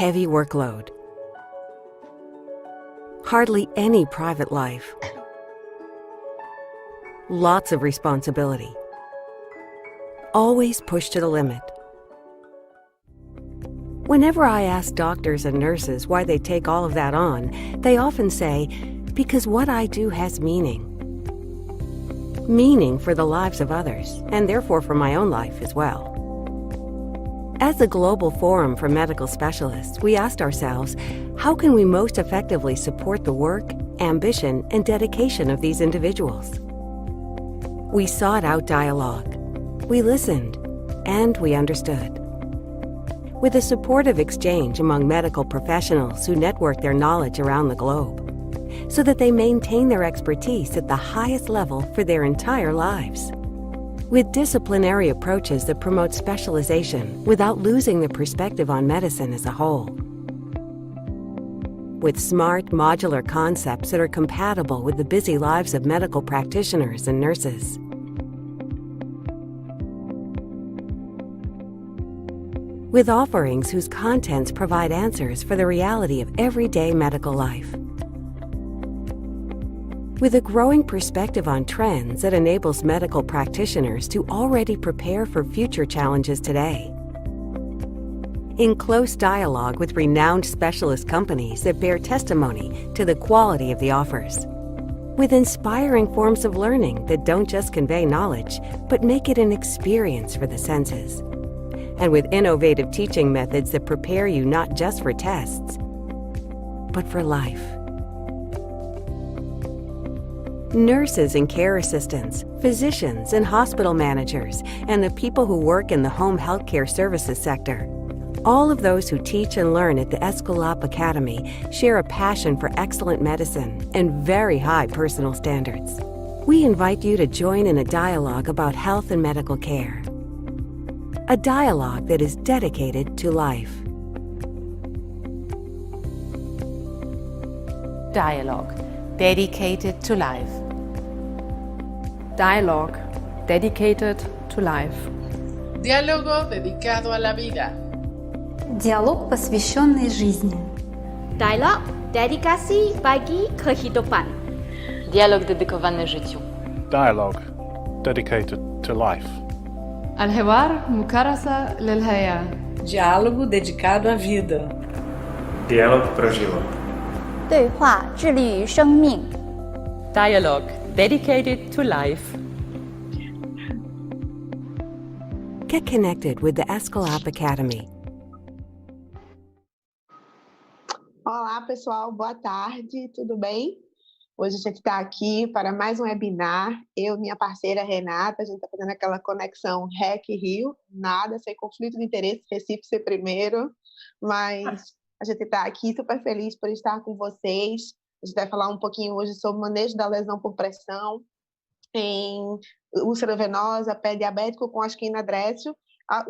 heavy workload. Hardly any private life. Lots of responsibility. Always pushed to the limit. Whenever I ask doctors and nurses why they take all of that on, they often say, because what I do has meaning. Meaning for the lives of others, and therefore for my own life as well. As a global forum for medical specialists, we asked ourselves, how can we most effectively support the work, ambition, and dedication of these individuals? We sought out dialogue. We listened, and we understood. With a supportive exchange among medical professionals who network their knowledge around the globe, so that they maintain their expertise at the highest level for their entire lives. With disciplinary approaches that promote specialization without losing the perspective on medicine as a whole. With smart, modular concepts that are compatible with the busy lives of medical practitioners and nurses. With offerings whose contents provide answers for the reality of everyday medical life. With a growing perspective on trends that enables medical practitioners to already prepare for future challenges today. In close dialogue with renowned specialist companies that bear testimony to the quality of the offers. With inspiring forms of learning that don't just convey knowledge, but make it an experience for the senses. And with innovative teaching methods that prepare you not just for tests, but for life. Nurses and care assistants, physicians and hospital managers, and the people who work in the home healthcare services sector. All of those who teach and learn at the Escalop Academy share a passion for excellent medicine and very high personal standards. We invite you to join in a dialogue about health and medical care. A dialogue that is dedicated to life. Dialogue, dedicated to life. Dialogue, dedicated to life. Diálogo dedicado a la vida. Dialog посвященный жизни. Dialog, dedikasi bagi kehidupan. Dialog dedykowany życiu. Dialogue, dedicated to life. الحوار مكرسة للحياة. Diálogo dedicado à vida. Dialog pro život. 对话致力于生命。Dialogue, dedicated to life. Get connected with the Escalop Academy. Olá, pessoal. Boa tarde. Tudo bem? Hoje a gente está aqui para mais um webinar. Eu e minha parceira Renata, a gente está fazendo aquela conexão REC-Rio, nada, sem conflito de interesse, Recife ser primeiro, mas a gente está aqui super feliz por estar com vocês. A gente vai falar um pouquinho hoje sobre o manejo da lesão por pressão em úlcera venosa, pé diabético com asquina-drécio,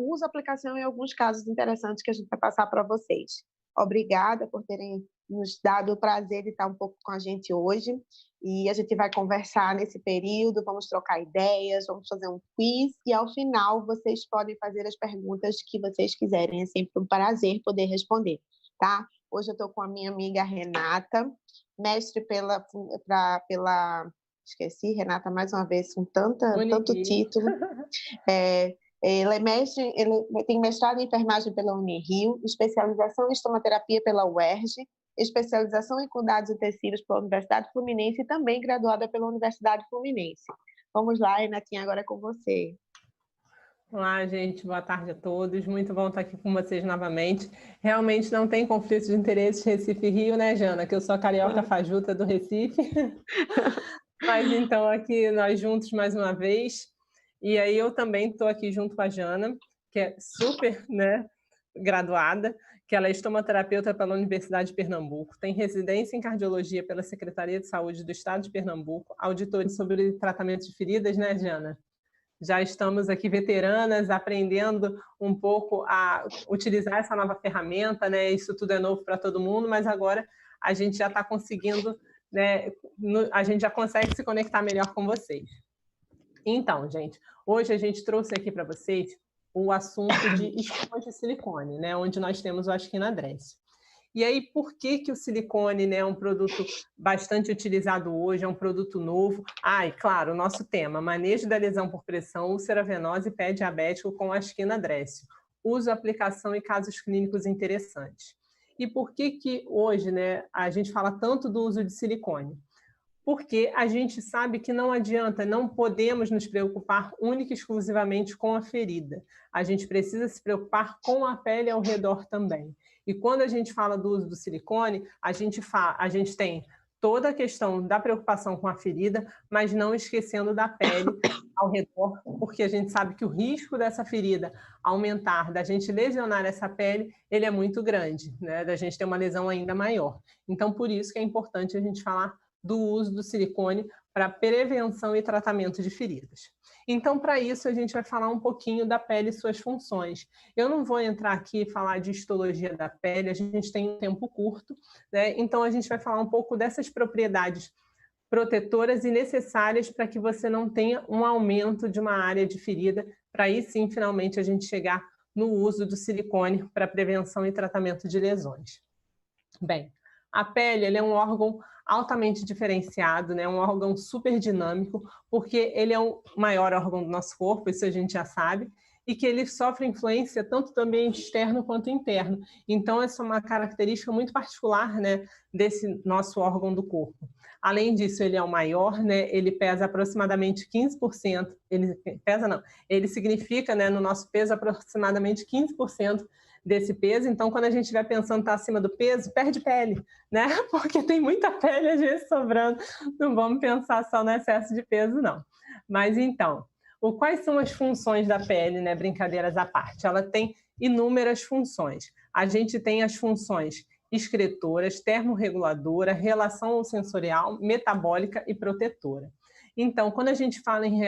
uso aplicação em alguns casos interessantes que a gente vai passar para vocês. Obrigada por terem nos dado o prazer de estar um pouco com a gente hoje. E a gente vai conversar nesse período, vamos trocar ideias, vamos fazer um quiz e ao final vocês podem fazer as perguntas que vocês quiserem. É sempre um prazer poder responder, tá? Hoje eu estou com a minha amiga Renata, mestre esqueci, Renata, mais uma vez, com tanto título. Ela tem mestrado em enfermagem pela Unirio, especialização em estomaterapia pela UERJ, especialização em cuidados intensivos pela Universidade Fluminense e também graduada pela Universidade Fluminense. Vamos lá, Renatinha, agora é com você. Olá, gente, boa tarde a todos. Muito bom estar aqui com vocês novamente. Realmente não tem conflito de interesses Recife e Rio, né, Jana? Que eu sou a carioca fajuta do Recife. Mas então aqui nós juntos mais uma vez. E aí eu também estou aqui junto com a Jana, que é super, né, graduada, que ela é estomaterapeuta pela Universidade de Pernambuco, tem residência em cardiologia pela Secretaria de Saúde do Estado de Pernambuco, auditoria sobre tratamento de feridas, né, Jana? Já estamos aqui veteranas, aprendendo um pouco a utilizar essa nova ferramenta, né? Isso tudo é novo para todo mundo, mas agora a gente já está conseguindo, né, a gente já consegue se conectar melhor com vocês. Então, gente, hoje a gente trouxe aqui para vocês o assunto de espumas de silicone, né, onde nós temos o asquina-drécio. E aí, por que o silicone, né, é um produto bastante utilizado hoje, é um produto novo? E claro, o nosso tema, manejo da lesão por pressão, úlcera venosa e pé diabético com Askina Dressel. Uso, aplicação e casos clínicos interessantes. E por que hoje, né, a gente fala tanto do uso de silicone? Porque a gente sabe que não adianta, não podemos nos preocupar única e exclusivamente com a ferida. A gente precisa se preocupar com a pele ao redor também. E quando a gente fala do uso do silicone, a gente tem toda a questão da preocupação com a ferida, mas não esquecendo da pele ao redor, porque a gente sabe que o risco dessa ferida aumentar, da gente lesionar essa pele, ele é muito grande, né? Da gente ter uma lesão ainda maior. Então, por isso que é importante a gente falar do uso do silicone para prevenção e tratamento de feridas. Então, para isso, a gente vai falar um pouquinho da pele e suas funções. Eu não vou entrar aqui e falar de histologia da pele, a gente tem um tempo curto, né? Então a gente vai falar um pouco dessas propriedades protetoras e necessárias para que você não tenha um aumento de uma área de ferida, para aí sim, finalmente, a gente chegar no uso do silicone para prevenção e tratamento de lesões. Bem, a pele ele é um órgão altamente diferenciado, né? Um órgão super dinâmico, porque ele é o maior órgão do nosso corpo, isso a gente já sabe, e que ele sofre influência tanto do ambiente externo quanto interno. Então, essa é uma característica muito particular, né, desse nosso órgão do corpo. Além disso, ele é o maior, né? Ele pesa aproximadamente 15%, ele significa, né, no nosso peso aproximadamente 15% desse peso. Então, quando a gente estiver pensando que está acima do peso, perde pele, né? Porque tem muita pele às vezes sobrando. Não vamos pensar só no excesso de peso, não. Mas então, quais são as funções da pele, né? Brincadeiras à parte. Ela tem inúmeras funções. A gente tem as funções excretoras, termorreguladora, relação sensorial, metabólica e protetora. Então, quando a gente fala em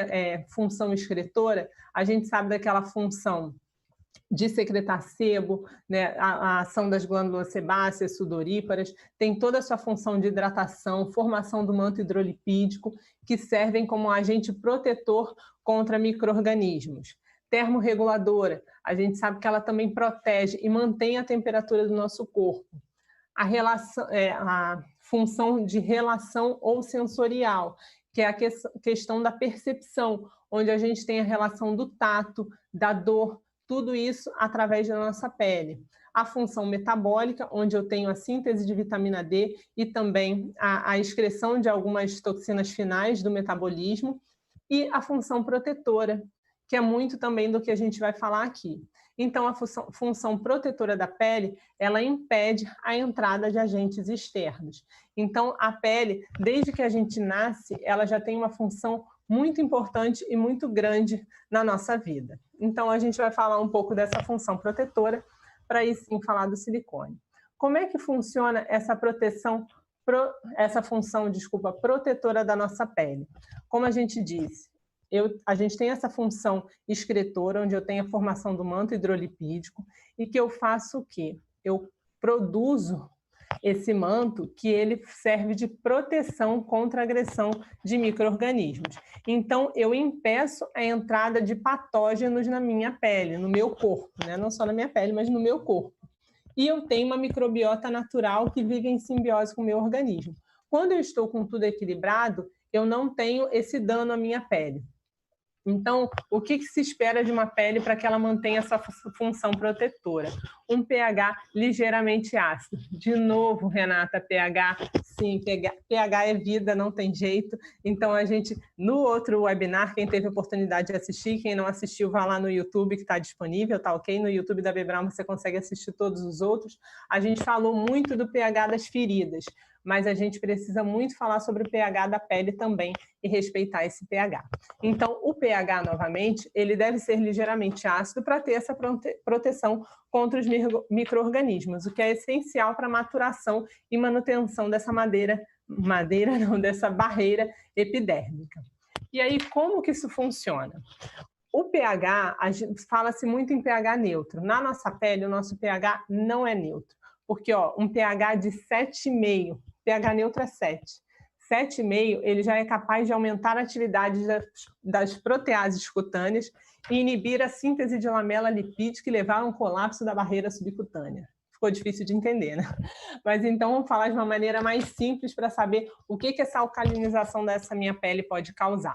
função excretora, a gente sabe daquela função de secretar sebo, né, a ação das glândulas sebáceas, sudoríparas, tem toda a sua função de hidratação, formação do manto hidrolipídico, que servem como agente protetor contra micro-organismos. Termorreguladora, a gente sabe que ela também protege e mantém a temperatura do nosso corpo. A função de relação ou sensorial, que é a questão da percepção, onde a gente tem a relação do tato, da dor, tudo isso através da nossa pele. A função metabólica, onde eu tenho a síntese de vitamina D e também a excreção de algumas toxinas finais do metabolismo. E a função protetora, que é muito também do que a gente vai falar aqui. Então, a função protetora da pele, ela impede a entrada de agentes externos. Então, a pele, desde que a gente nasce, ela já tem uma função muito importante e muito grande na nossa vida. Então, a gente vai falar um pouco dessa função protetora, para aí sim falar do silicone. Como é que funciona essa função protetora da nossa pele? Como a gente disse, a gente tem essa função excretora, onde eu tenho a formação do manto hidrolipídico, e que eu faço o quê? Eu produzo esse manto que ele serve de proteção contra a agressão de micro-organismos. Então, eu impeço a entrada de patógenos na minha pele, no meu corpo, né? Não só na minha pele, mas no meu corpo. E eu tenho uma microbiota natural que vive em simbiose com o meu organismo. Quando eu estou com tudo equilibrado, eu não tenho esse dano à minha pele. Então, o que se espera de uma pele para que ela mantenha essa função protetora? Um pH ligeiramente ácido. De novo, Renata, pH, sim, pH é vida, não tem jeito. Então, a gente, no outro webinar, quem teve a oportunidade de assistir, quem não assistiu, vá lá no YouTube, que está disponível, tá ok? No YouTube da Bebral você consegue assistir todos os outros. A gente falou muito do pH das feridas, mas a gente precisa muito falar sobre o pH da pele também e respeitar esse pH. Então, o pH, novamente, ele deve ser ligeiramente ácido para ter essa proteção contra os micro-organismos, o que é essencial para a maturação e manutenção dessa dessa barreira epidérmica. E aí, como que isso funciona? O pH, fala-se muito em pH neutro. Na nossa pele, o nosso pH não é neutro, porque um pH de 7,5, pH neutro é 7. 7,5, ele já é capaz de aumentar a atividade das proteases cutâneas e inibir a síntese de lamela lipídica e levar a um colapso da barreira subcutânea. ficou difícil de entender, né? Mas então vamos falar de uma maneira mais simples para saber o que essa alcalinização dessa minha pele pode causar.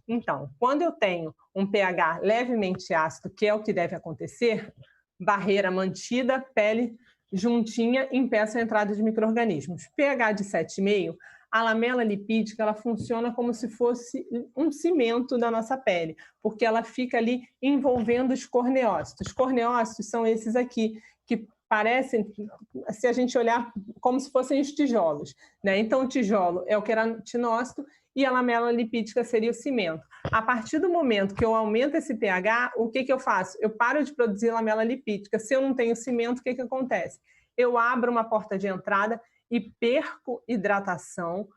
Então, quando eu tenho um pH levemente ácido, que é o que deve acontecer, barreira mantida, pele juntinha, impeça a entrada de micro-organismos. pH de 7,5, a lamela lipídica ela funciona como se fosse um cimento da nossa pele, porque ela fica ali envolvendo os corneócitos. Os corneócitos são esses aqui, que parecem, se a gente olhar, como se fossem os tijolos, né? Então, o tijolo é o queratinócito e a lamela lipídica seria o cimento. A partir do momento que eu aumento esse pH, o que eu faço? Eu paro de produzir lamela lipídica. Se eu não tenho cimento, o que acontece? Eu abro uma porta de entrada e perco hidratação,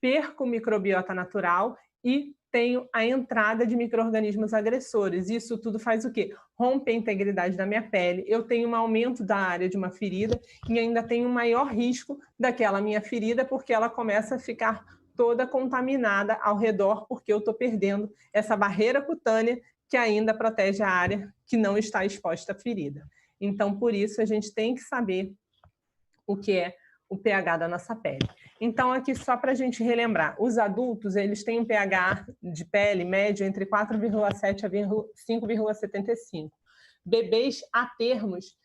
perco microbiota natural e tenho a entrada de micro-organismos agressores. Isso tudo faz o quê? Rompe a integridade da minha pele, eu tenho um aumento da área de uma ferida e ainda tenho um maior risco daquela minha ferida, porque ela começa a ficar toda contaminada ao redor, porque eu estou perdendo essa barreira cutânea que ainda protege a área que não está exposta à ferida. Então, por isso, a gente tem que saber o que é o pH da nossa pele. Então, aqui só para a gente relembrar, os adultos eles têm um pH de pele médio entre 4,7 a 5,75. Bebês a termos,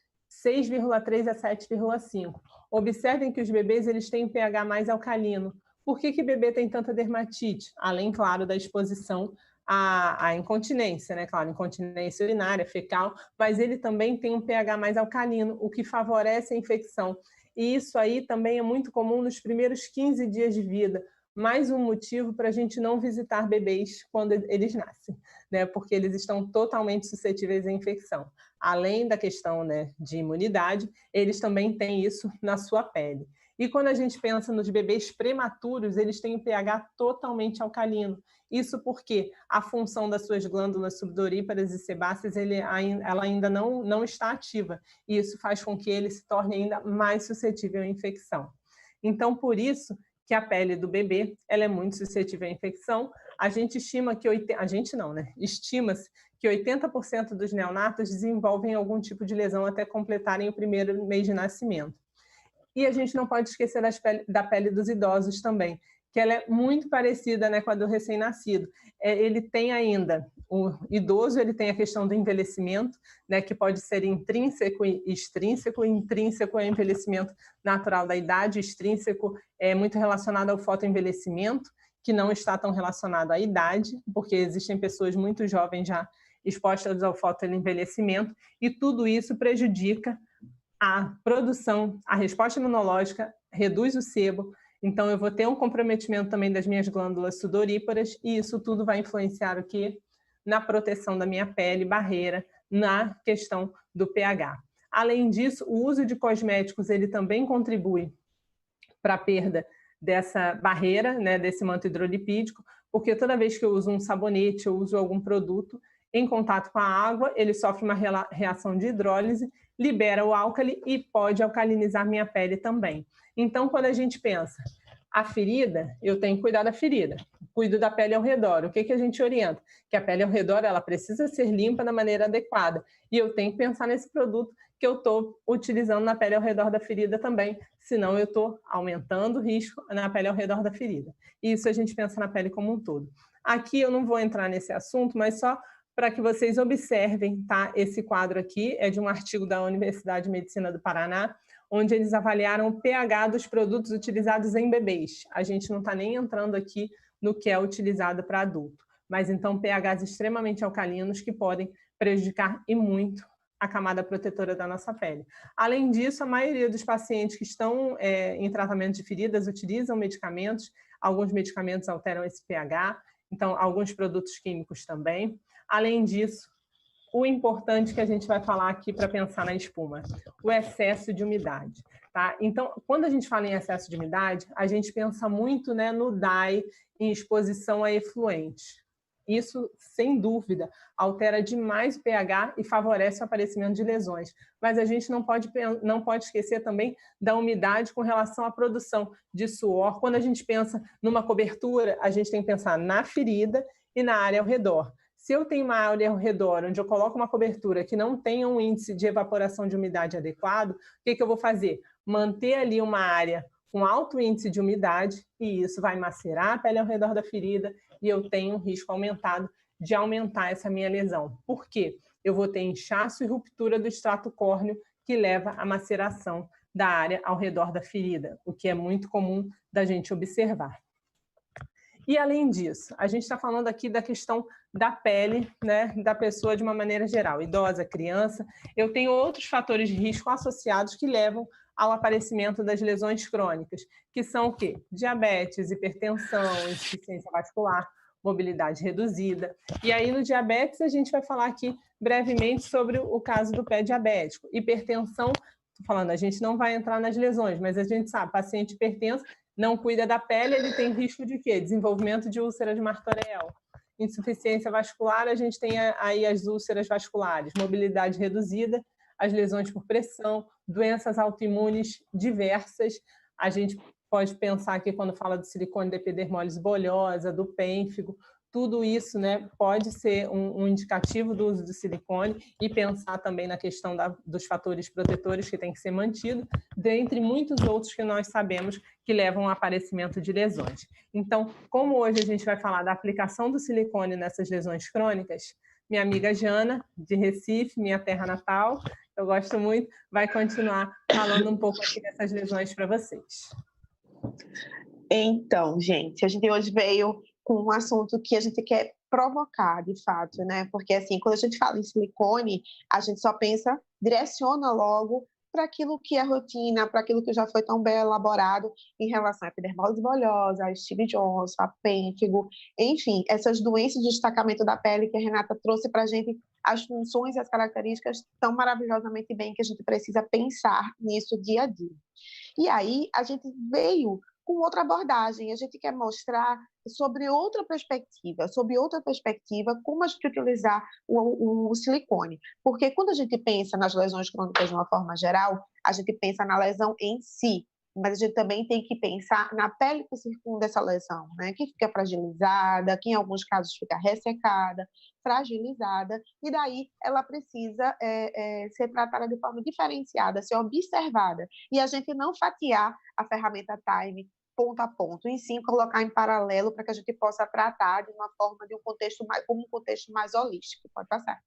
6,3 a 7,5. Observem que os bebês eles têm um pH mais alcalino. Por que bebê tem tanta dermatite? Além, claro, da exposição à incontinência, né? Claro, incontinência urinária, fecal, mas ele também tem um pH mais alcalino, o que favorece a infecção. E isso aí também é muito comum nos primeiros 15 dias de vida. Mais um motivo para a gente não visitar bebês quando eles nascem, né? Porque eles estão totalmente suscetíveis à infecção. Além da questão, né, de imunidade, eles também têm isso na sua pele. E quando a gente pensa nos bebês prematuros, eles têm um pH totalmente alcalino. Isso porque a função das suas glândulas sudoríparas e sebáceas ela ainda não está ativa. E isso faz com que ele se torne ainda mais suscetível à infecção. Então, por isso que a pele do bebê ela é muito suscetível à infecção. A gente estima que... Estima-se que 80% dos neonatos desenvolvem algum tipo de lesão até completarem o primeiro mês de nascimento. E a gente não pode esquecer da pele dos idosos também, que ela é muito parecida, né, com a do recém-nascido. Ele tem ainda, o idoso ele tem a questão do envelhecimento, né, que pode ser intrínseco e extrínseco. Intrínseco é o envelhecimento natural da idade, extrínseco é muito relacionado ao fotoenvelhecimento, que não está tão relacionado à idade, porque existem pessoas muito jovens já expostas ao fotoenvelhecimento, e tudo isso prejudica a produção, a resposta imunológica, reduz o sebo, então eu vou ter um comprometimento também das minhas glândulas sudoríparas e isso tudo vai influenciar o quê? Na proteção da minha pele, barreira, na questão do pH. Além disso, o uso de cosméticos ele também contribui para a perda dessa barreira, né, desse manto hidrolipídico, porque toda vez que eu uso um sabonete, eu uso algum produto, em contato com a água, ele sofre uma reação de hidrólise, libera o álcali e pode alcalinizar minha pele também. Então, quando a gente pensa, a ferida, eu tenho que cuidar da ferida, cuido da pele ao redor. O que a gente orienta? Que a pele ao redor ela precisa ser limpa da maneira adequada. E eu tenho que pensar nesse produto que eu estou utilizando na pele ao redor da ferida também, senão eu estou aumentando o risco na pele ao redor da ferida. E isso a gente pensa na pele como um todo. Aqui eu não vou entrar nesse assunto, mas só para que vocês observem, tá? Esse quadro aqui é de um artigo da Universidade de Medicina do Paraná, onde eles avaliaram o pH dos produtos utilizados em bebês. A gente não está nem entrando aqui no que é utilizado para adulto, mas então pHs extremamente alcalinos que podem prejudicar e muito a camada protetora da nossa pele. Além disso, a maioria dos pacientes que estão em tratamento de feridas utilizam medicamentos, alguns medicamentos alteram esse pH, então alguns produtos químicos também. Além disso, o importante que a gente vai falar aqui para pensar na espuma, o excesso de umidade. Tá? Então, quando a gente fala em excesso de umidade, a gente pensa muito, né, no dye em exposição a efluentes. Isso, sem dúvida, altera demais o pH e favorece o aparecimento de lesões. Mas a gente não pode esquecer também da umidade com relação à produção de suor. Quando a gente pensa numa cobertura, a gente tem que pensar na ferida e na área ao redor. Se eu tenho uma área ao redor onde eu coloco uma cobertura que não tenha um índice de evaporação de umidade adequado, o que eu vou fazer? Manter ali uma área com alto índice de umidade, e isso vai macerar a pele ao redor da ferida, e eu tenho um risco aumentado de aumentar essa minha lesão. Por quê? Eu vou ter inchaço e ruptura do extrato córneo, que leva à maceração da área ao redor da ferida, o que é muito comum da gente observar. E, além disso, a gente está falando aqui da questão da pele, né, da pessoa de uma maneira geral, idosa, criança. Eu tenho outros fatores de risco associados que levam ao aparecimento das lesões crônicas, que são o quê? Diabetes, hipertensão, insuficiência vascular, mobilidade reduzida. E aí, no diabetes, a gente vai falar aqui brevemente sobre o caso do pé diabético. Hipertensão, estou falando, a gente não vai entrar nas lesões, mas a gente sabe, paciente hipertenso não cuida da pele, ele tem risco de quê? Desenvolvimento de úlcera de Martorell. Insuficiência vascular, a gente tem aí as úlceras vasculares, mobilidade reduzida, as lesões por pressão, doenças autoimunes diversas. A gente pode pensar aqui, quando fala do silicone da epidermólise bolhosa, do pênfigo, tudo isso, né, pode ser um indicativo do uso do silicone, e pensar também na questão dos fatores protetores que tem que ser mantido, dentre muitos outros que nós sabemos que levam ao aparecimento de lesões. Então, como hoje a gente vai falar da aplicação do silicone nessas lesões crônicas, minha amiga Jana, de Recife, minha terra natal, eu gosto muito, vai continuar falando um pouco aqui dessas lesões para vocês. Então, gente, a gente hoje veio com um assunto que a gente quer provocar, de fato, né? Porque, assim, quando a gente fala em silicone, a gente só pensa, direciona logo para aquilo que é rotina, para aquilo que já foi tão bem elaborado em relação à epidermólise bolhosa, a Stevie Johnson, a pênfigo, enfim, essas doenças de destacamento da pele que a Renata trouxe para a gente, as funções e as características tão maravilhosamente bem que a gente precisa pensar nisso dia a dia. E aí, a gente veio com outra abordagem, a gente quer mostrar sobre outra perspectiva, como a gente utilizar o silicone. Porque quando a gente pensa nas lesões crônicas de uma forma geral, a gente pensa na lesão em si, mas a gente também tem que pensar na pele que circunda essa lesão, né? Que fica fragilizada, que em alguns casos fica ressecada, fragilizada, e daí ela precisa ser tratada de forma diferenciada, ser observada, e a gente não fatiar a ferramenta Time ponto a ponto, e sim colocar em paralelo para que a gente possa tratar de uma forma, de um contexto mais, como um contexto mais holístico. Pode passar.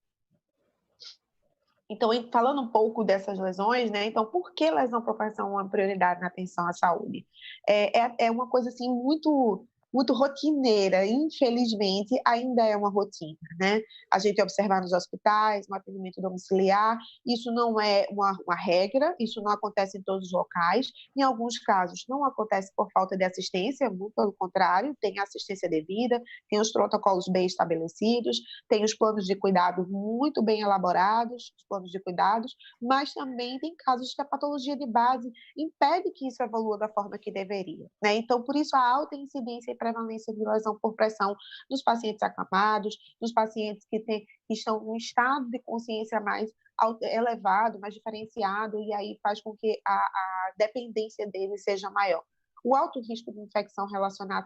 Então, falando um pouco dessas lesões, né? Então, por que lesão por pressão é uma prioridade na atenção à saúde? É uma coisa assim muito rotineira, infelizmente, ainda é uma rotina, né? A gente observar nos hospitais, no atendimento domiciliar, isso não é uma regra, isso não acontece em todos os locais, em alguns casos não acontece por falta de assistência, muito pelo contrário, tem assistência devida, tem os protocolos bem estabelecidos, tem os planos de cuidado muito bem elaborados, os planos de cuidados, mas também tem casos que a patologia de base impede que isso evolua da forma que deveria, né? Então, por isso, a alta incidência e prevalência de lesão por pressão dos pacientes acamados, dos pacientes que estão em um estado de consciência mais elevado, mais diferenciado, e aí faz com que a dependência dele seja maior. O alto risco de infecção relacionado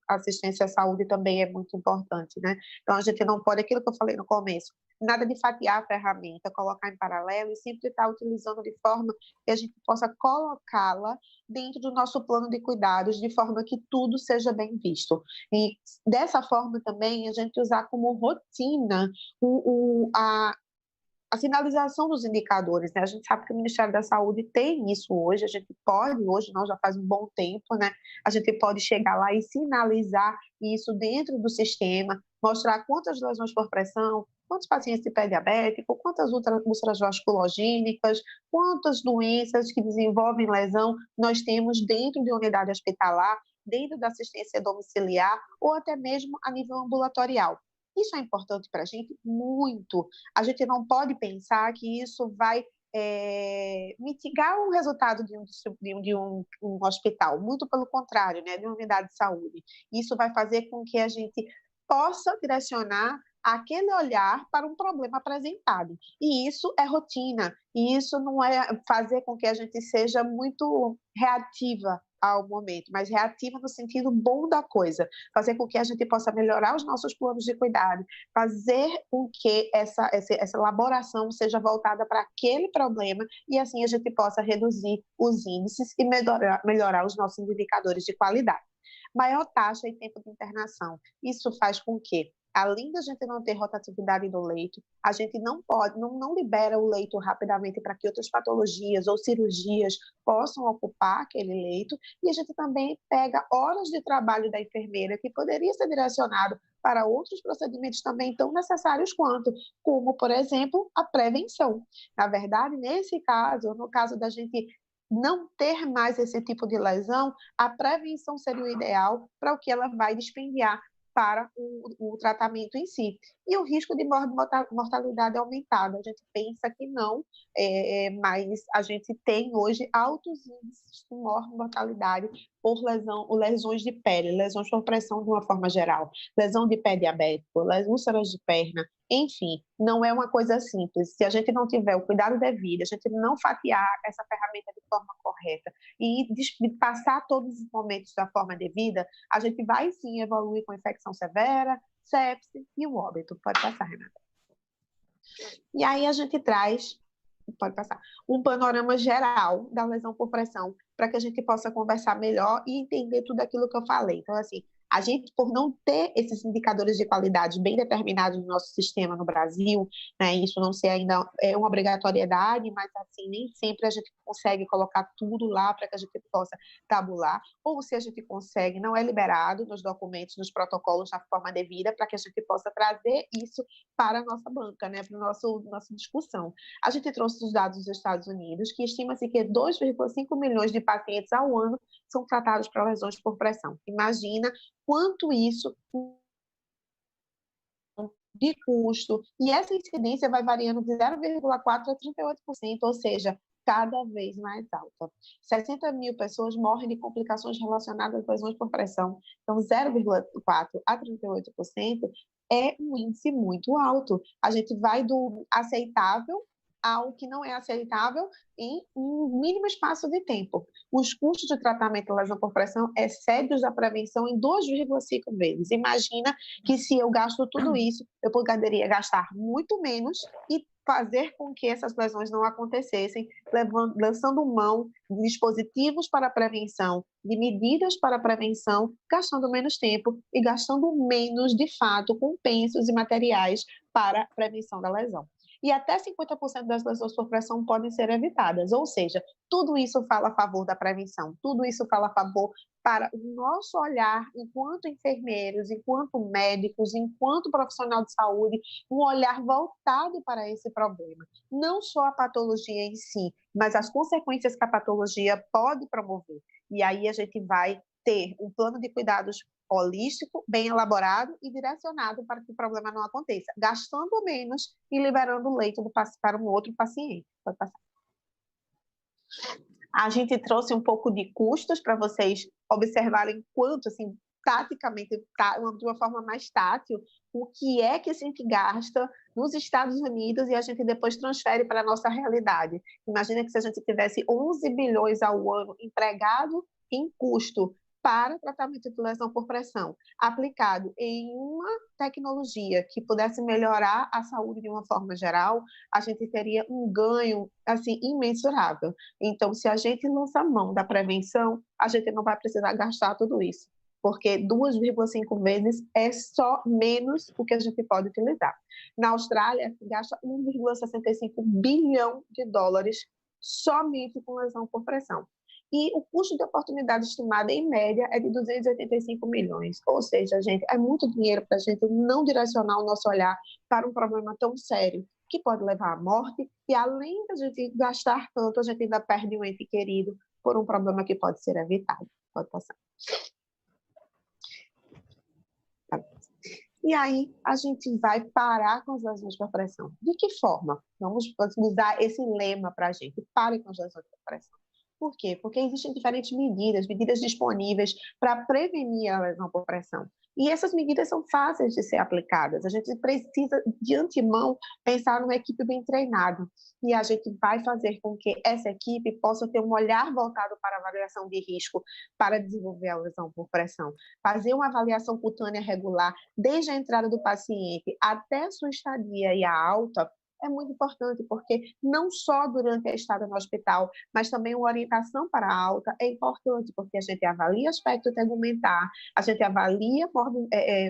à assistência à saúde também é muito importante, né? Então, a gente não pode, aquilo que eu falei no começo, nada de fatiar a ferramenta, colocar em paralelo e sempre estar utilizando de forma que a gente possa colocá-la dentro do nosso plano de cuidados, de forma que tudo seja bem visto. E dessa forma também, a gente usar como rotina a sinalização dos indicadores, né? A gente sabe que o Ministério da Saúde tem isso hoje, a gente pode, hoje não, já faz um bom tempo, né? A gente pode chegar lá e sinalizar isso dentro do sistema, mostrar quantas lesões por pressão, quantos pacientes de pé diabético, quantas úlceras vasculogênicas, quantas doenças que desenvolvem lesão nós temos dentro de unidade hospitalar, dentro da assistência domiciliar ou até mesmo a nível ambulatorial. Isso é importante para a gente muito. A gente não pode pensar que isso vai mitigar o resultado de um hospital. Muito pelo contrário, né, de uma unidade de saúde. Isso vai fazer com que a gente possa direcionar aquele olhar para um problema apresentado. E isso é rotina. E isso não é fazer com que a gente seja muito reativa ao momento, mas reativa no sentido bom da coisa, fazer com que a gente possa melhorar os nossos planos de cuidado, fazer com que essa elaboração seja voltada para aquele problema e assim a gente possa reduzir os índices e melhorar os nossos indicadores de qualidade. Maior taxa e tempo de internação. Isso faz com que, além da gente não ter rotatividade do leito, a gente não libera o leito rapidamente para que outras patologias ou cirurgias possam ocupar aquele leito, e a gente também pega horas de trabalho da enfermeira que poderia ser direcionado para outros procedimentos também tão necessários quanto, como, por exemplo, a prevenção. Na verdade, nesse caso, no caso da gente não ter mais esse tipo de lesão, a prevenção seria o ideal para o que ela vai dispendiar para o tratamento em si. E o risco de mortalidade aumentado, a gente pensa que não, mas a gente tem hoje altos índices de mortalidade por lesões de pele, lesões por pressão de uma forma geral, lesão de pé diabético, úlceras de perna, enfim, não é uma coisa simples. Se a gente não tiver o cuidado devido, a gente não fatiar essa ferramenta de forma correta e passar todos os momentos da forma devida, a gente vai sim evoluir com infecção severa, sepse e o óbito. Pode passar, Renata. E aí a gente traz, pode passar, um panorama geral da lesão por pressão para que a gente possa conversar melhor e entender tudo aquilo que eu falei. Então, assim, a gente, por não ter esses indicadores de qualidade bem determinados no nosso sistema no Brasil, né, isso não ser ainda uma obrigatoriedade, mas assim, nem sempre a gente consegue colocar tudo lá para que a gente possa tabular, ou se a gente consegue, não é liberado nos documentos, nos protocolos, da forma devida, para que a gente possa trazer isso para a nossa banca, né, para a nossa discussão. A gente trouxe os dados dos Estados Unidos, que estima-se que 2,5 milhões de pacientes ao ano são tratados para lesões por pressão. Imagina quanto isso de custo, e essa incidência vai variando de 0,4% a 38%, ou seja, cada vez mais alta. 60 mil pessoas morrem de complicações relacionadas às lesões por pressão, então 0,4% a 38% é um índice muito alto. A gente vai do aceitável ao que não é aceitável em um mínimo espaço de tempo. Os custos de tratamento de lesão por pressão excedem os da prevenção em 2,5 vezes. Imagina que se eu gasto tudo isso, eu poderia gastar muito menos e fazer com que essas lesões não acontecessem, lançando mão de dispositivos para a prevenção, de medidas para a prevenção, gastando menos tempo e gastando menos, de fato, com pensos e materiais para a prevenção da lesão. E até 50% das lesões por pressão podem ser evitadas, ou seja, tudo isso fala a favor da prevenção, tudo isso fala a favor para o nosso olhar enquanto enfermeiros, enquanto médicos, enquanto profissional de saúde, um olhar voltado para esse problema. Não só a patologia em si, mas as consequências que a patologia pode promover. E aí a gente vai ter um plano de cuidados holístico, bem elaborado e direcionado para que o problema não aconteça, gastando menos e liberando o leito para um outro paciente. Pode passar. A gente trouxe um pouco de custos para vocês observarem quanto, assim, taticamente, de uma forma mais tátil, o que é que a gente gasta nos Estados Unidos e a gente depois transfere para a nossa realidade. Imagina que se a gente tivesse 11 bilhões ao ano empregado em custo para tratamento de lesão por pressão, aplicado em uma tecnologia que pudesse melhorar a saúde de uma forma geral, a gente teria um ganho, assim, imensurável. Então, se a gente lança mão da prevenção, a gente não vai precisar gastar tudo isso, porque 2,5 vezes é só menos o que a gente pode utilizar. Na Austrália, se gasta 1,65 bilhão de dólares somente com lesão por pressão. E o custo de oportunidade estimado, em média, é de 285 milhões. Ou seja, gente, é muito dinheiro para a gente não direcionar o nosso olhar para um problema tão sério, que pode levar à morte, e além de a gente gastar tanto, a gente ainda perde um ente querido por um problema que pode ser evitado. Pode passar. E aí, a gente vai parar com as lesões por pressão. De que forma? Vamos usar esse lema para a gente. Pare com as lesões por pressão. Por quê? Porque existem diferentes medidas disponíveis para prevenir a lesão por pressão. E essas medidas são fáceis de ser aplicadas. A gente precisa, de antemão, pensar numa equipe bem treinada. E a gente vai fazer com que essa equipe possa ter um olhar voltado para a avaliação de risco, para desenvolver a lesão por pressão. Fazer uma avaliação cutânea regular, desde a entrada do paciente até a sua estadia e a alta, é muito importante, porque não só durante a estada no hospital, mas também uma orientação para a alta é importante, porque a gente avalia aspecto tegumentar, a gente avalia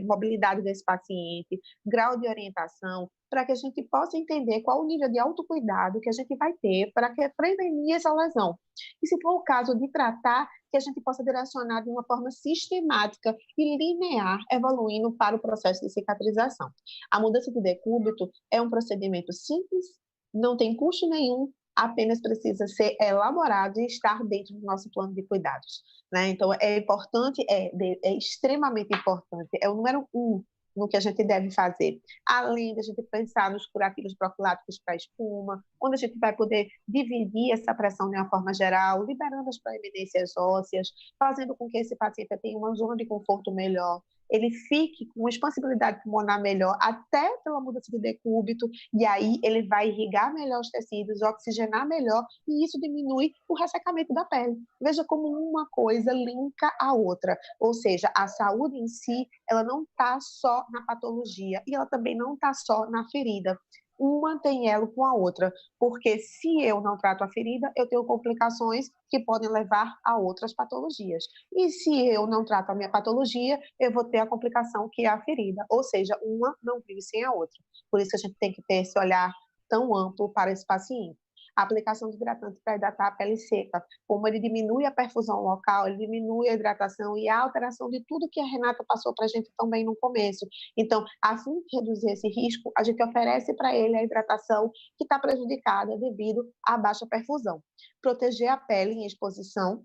mobilidade desse paciente, grau de orientação, para que a gente possa entender qual o nível de autocuidado que a gente vai ter para prevenir essa lesão. E se for o caso de tratar, que a gente possa direcionar de uma forma sistemática e linear, evoluindo para o processo de cicatrização. A mudança de decúbito é um procedimento simples, não tem custo nenhum, apenas precisa ser elaborado e estar dentro do nosso plano de cuidados, né? Então, é importante, é extremamente importante, é o número 1 no que a gente deve fazer, além de a gente pensar nos curativos profiláticos para espuma, onde a gente vai poder dividir essa pressão de uma forma geral, liberando as proeminências ósseas, fazendo com que esse paciente tenha uma zona de conforto melhor, ele fique com uma expansibilidade pulmonar melhor, até pela mudança de decúbito, e aí ele vai irrigar melhor os tecidos, oxigenar melhor, e isso diminui o ressecamento da pele. Veja como uma coisa linka a outra, ou seja, a saúde em si, ela não está só na patologia, e ela também não está só na ferida. Uma tem elo com a outra, porque se eu não trato a ferida, eu tenho complicações que podem levar a outras patologias. E se eu não trato a minha patologia, eu vou ter a complicação que é a ferida, ou seja, uma não vive sem a outra. Por isso que a gente tem que ter esse olhar tão amplo para esse paciente. A aplicação de hidratante para hidratar a pele seca, como ele diminui a perfusão local, ele diminui a hidratação e a alteração de tudo que a Renata passou para a gente também no começo. Então, a fim de reduzir esse risco, a gente oferece para ele a hidratação que está prejudicada devido à baixa perfusão. Proteger a pele em exposição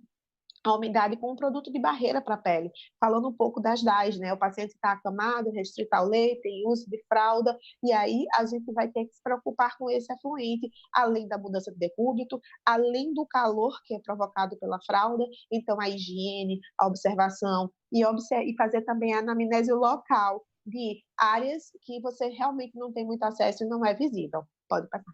a umidade com um produto de barreira para a pele. Falando um pouco das DAIs, né? O paciente está acamado, restrito ao leite, em uso de fralda, e aí a gente vai ter que se preocupar com esse efluente, além da mudança de decúbito, além do calor que é provocado pela fralda, então a higiene, a observação, e fazer também a anamnese local de áreas que você realmente não tem muito acesso e não é visível. Pode passar.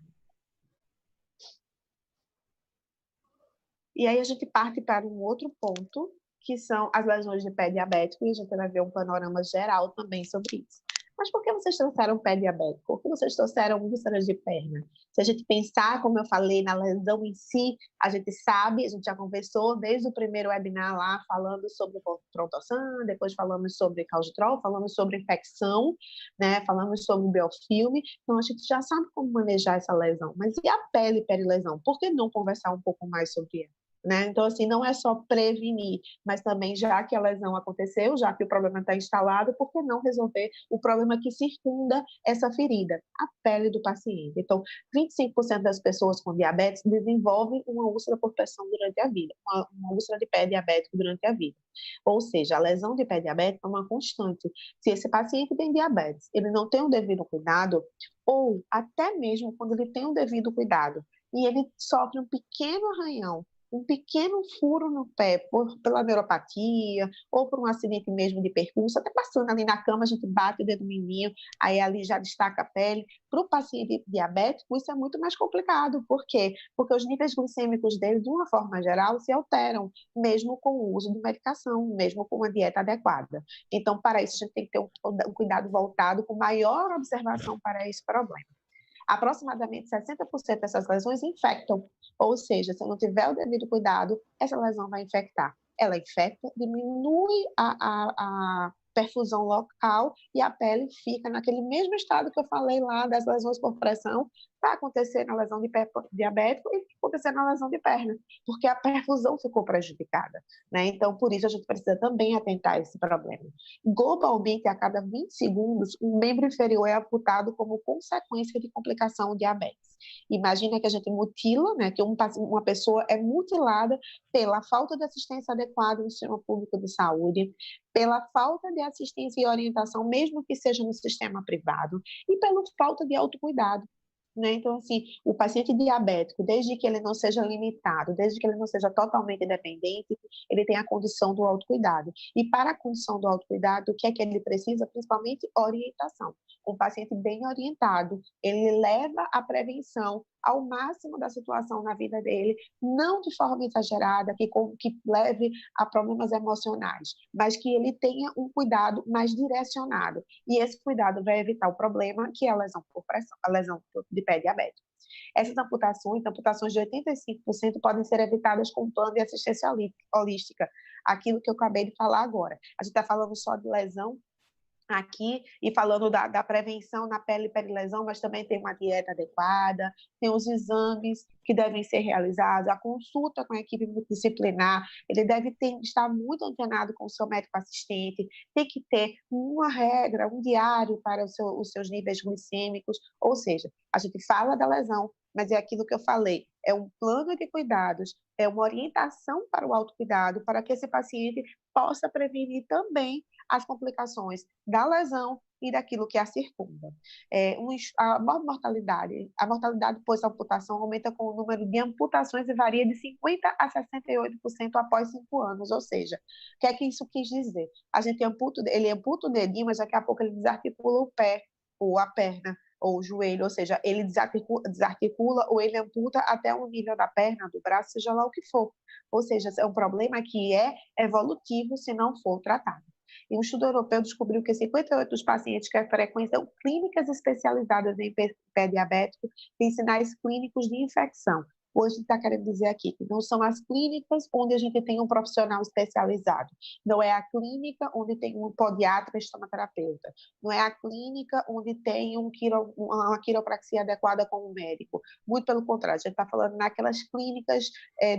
E aí a gente parte para um outro ponto, que são as lesões de pé diabético, e a gente vai ver um panorama geral também sobre isso. Mas por que vocês trouxeram pé diabético? Por que vocês trouxeram úlceras de perna? Se a gente pensar, como eu falei, na lesão em si, a gente sabe, a gente já conversou desde o primeiro webinar lá, falando sobre Protosan, depois falamos sobre Calcitrol, falamos sobre infecção, né? Falamos sobre biofilme, então a gente já sabe como manejar essa lesão. Mas e a pele perilesão? Por que não conversar um pouco mais sobre ela? Né? Então, assim, não é só prevenir, mas também, já que a lesão aconteceu, já que o problema está instalado, por que não resolver o problema que circunda essa ferida? A pele do paciente. Então, 25% das pessoas com diabetes desenvolvem uma úlcera por pressão durante a vida, uma úlcera de pé diabético durante a vida. Ou seja, a lesão de pé diabético é uma constante. Se esse paciente tem diabetes, ele não tem o devido cuidado, ou até mesmo quando ele tem o devido cuidado, e ele sofre um pequeno arranhão, um pequeno furo no pé, pela neuropatia, ou por um acidente mesmo de percurso, até passando ali na cama, a gente bate o dedo mindinho, aí ali já destaca a pele. Para o paciente diabético, isso é muito mais complicado. Por quê? Porque os níveis glicêmicos dele, de uma forma geral, se alteram, mesmo com o uso de medicação, mesmo com uma dieta adequada. Então, para isso, a gente tem que ter um cuidado voltado, com maior observação para esse problema. Aproximadamente 60% dessas lesões infectam, ou seja, se não tiver o devido cuidado, essa lesão vai infectar. Ela infecta, diminui a perfusão local e a pele fica naquele mesmo estado que eu falei lá das lesões por pressão, vai acontecer na lesão de pé diabético e acontecer na lesão de perna, porque a perfusão ficou prejudicada, né? Então, por isso, a gente precisa também atentar a esse problema. Globalmente, a cada 20 segundos, um membro inferior é amputado como consequência de complicação diabetes. Imagina que a gente mutila, né? Que uma pessoa é mutilada pela falta de assistência adequada no sistema público de saúde, pela falta de assistência e orientação, mesmo que seja no sistema privado, e pela falta de autocuidado. né? Então, assim, o paciente diabético, desde que ele não seja limitado, desde que ele não seja totalmente dependente, ele tem a condição do autocuidado. E para a condição do autocuidado, o que é que ele precisa? Principalmente orientação. Um paciente bem orientado, ele leva a prevenção ao máximo da situação na vida dele, não de forma exagerada, que leve a problemas emocionais, mas que ele tenha um cuidado mais direcionado. E esse cuidado vai evitar o problema, que é a lesão por pressão, a lesão de pé diabético. Essas amputações de 85% podem ser evitadas com plano de assistência holística, aquilo que eu acabei de falar agora. A gente está falando só de lesão aqui e falando da prevenção na pele e perilesão, mas também tem uma dieta adequada, tem os exames que devem ser realizados, a consulta com a equipe multidisciplinar, ele deve estar muito antenado com o seu médico assistente, tem que ter uma regra, um diário para os seus níveis glicêmicos, ou seja, a gente fala da lesão, mas é aquilo que eu falei, é um plano de cuidados, é uma orientação para o autocuidado, para que esse paciente possa prevenir também as complicações da lesão e daquilo que a circunda. A mortalidade pós-amputação aumenta com o número de amputações e varia de 50% a 68% após 5 anos, ou seja, o que é que isso quis dizer? Ele amputa o dedinho, mas daqui a pouco ele desarticula o pé, ou a perna, ou o joelho, ou seja, ele desarticula ou ele amputa até o nível da perna, do braço, seja lá o que for. Ou seja, é um problema que é evolutivo se não for tratado. E um estudo europeu descobriu que 58% dos pacientes que frequentam clínicas especializadas em pé diabético têm sinais clínicos de infecção. Hoje a gente está querendo dizer aqui que não são as clínicas onde a gente tem um profissional especializado, não é a clínica onde tem um podiatra estomaterapeuta, não é a clínica onde tem uma quiropraxia adequada com o médico, muito pelo contrário, a gente está falando naquelas clínicas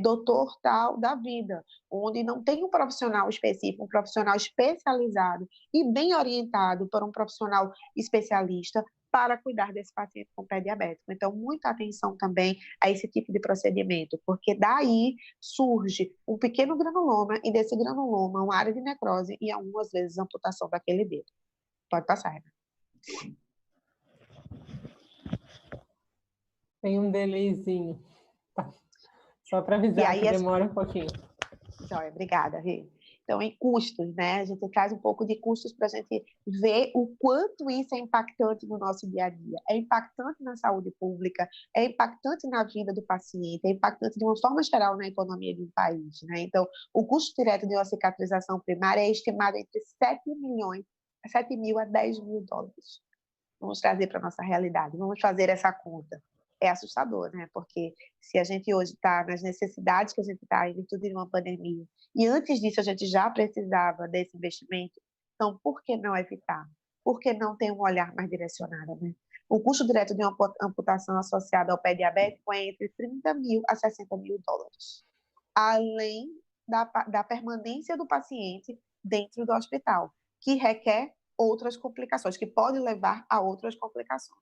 doutor tal da vida, onde não tem um profissional específico, um profissional especializado e bem orientado por um profissional especialista para cuidar desse paciente com pé diabético. Então, muita atenção também a esse tipo de procedimento, porque daí surge um pequeno granuloma, e desse granuloma, uma área de necrose e algumas vezes amputação daquele dedo. Pode passar, Renan. Tem um delayzinho. Tá. Só para avisar que demora um pouquinho. Joia, obrigada, Rê. Então, em custos, né? A gente traz um pouco de custos para a gente ver o quanto isso é impactante no nosso dia a dia. É impactante na saúde pública, é impactante na vida do paciente, é impactante de uma forma geral na economia de um país, né? Então, o custo direto de uma cicatrização primária é estimado entre 7 mil a 10 mil dólares. Vamos trazer para a nossa realidade, vamos fazer essa conta. É assustador, né? Porque se a gente hoje está nas necessidades que a gente está em virtude de uma pandemia, e antes disso a gente já precisava desse investimento, então por que não evitar? Por que não ter um olhar mais direcionado, né? O custo direto de uma amputação associada ao pé diabético é entre 30 mil a 60 mil dólares, além da permanência do paciente dentro do hospital, que requer outras complicações, que pode levar a outras complicações.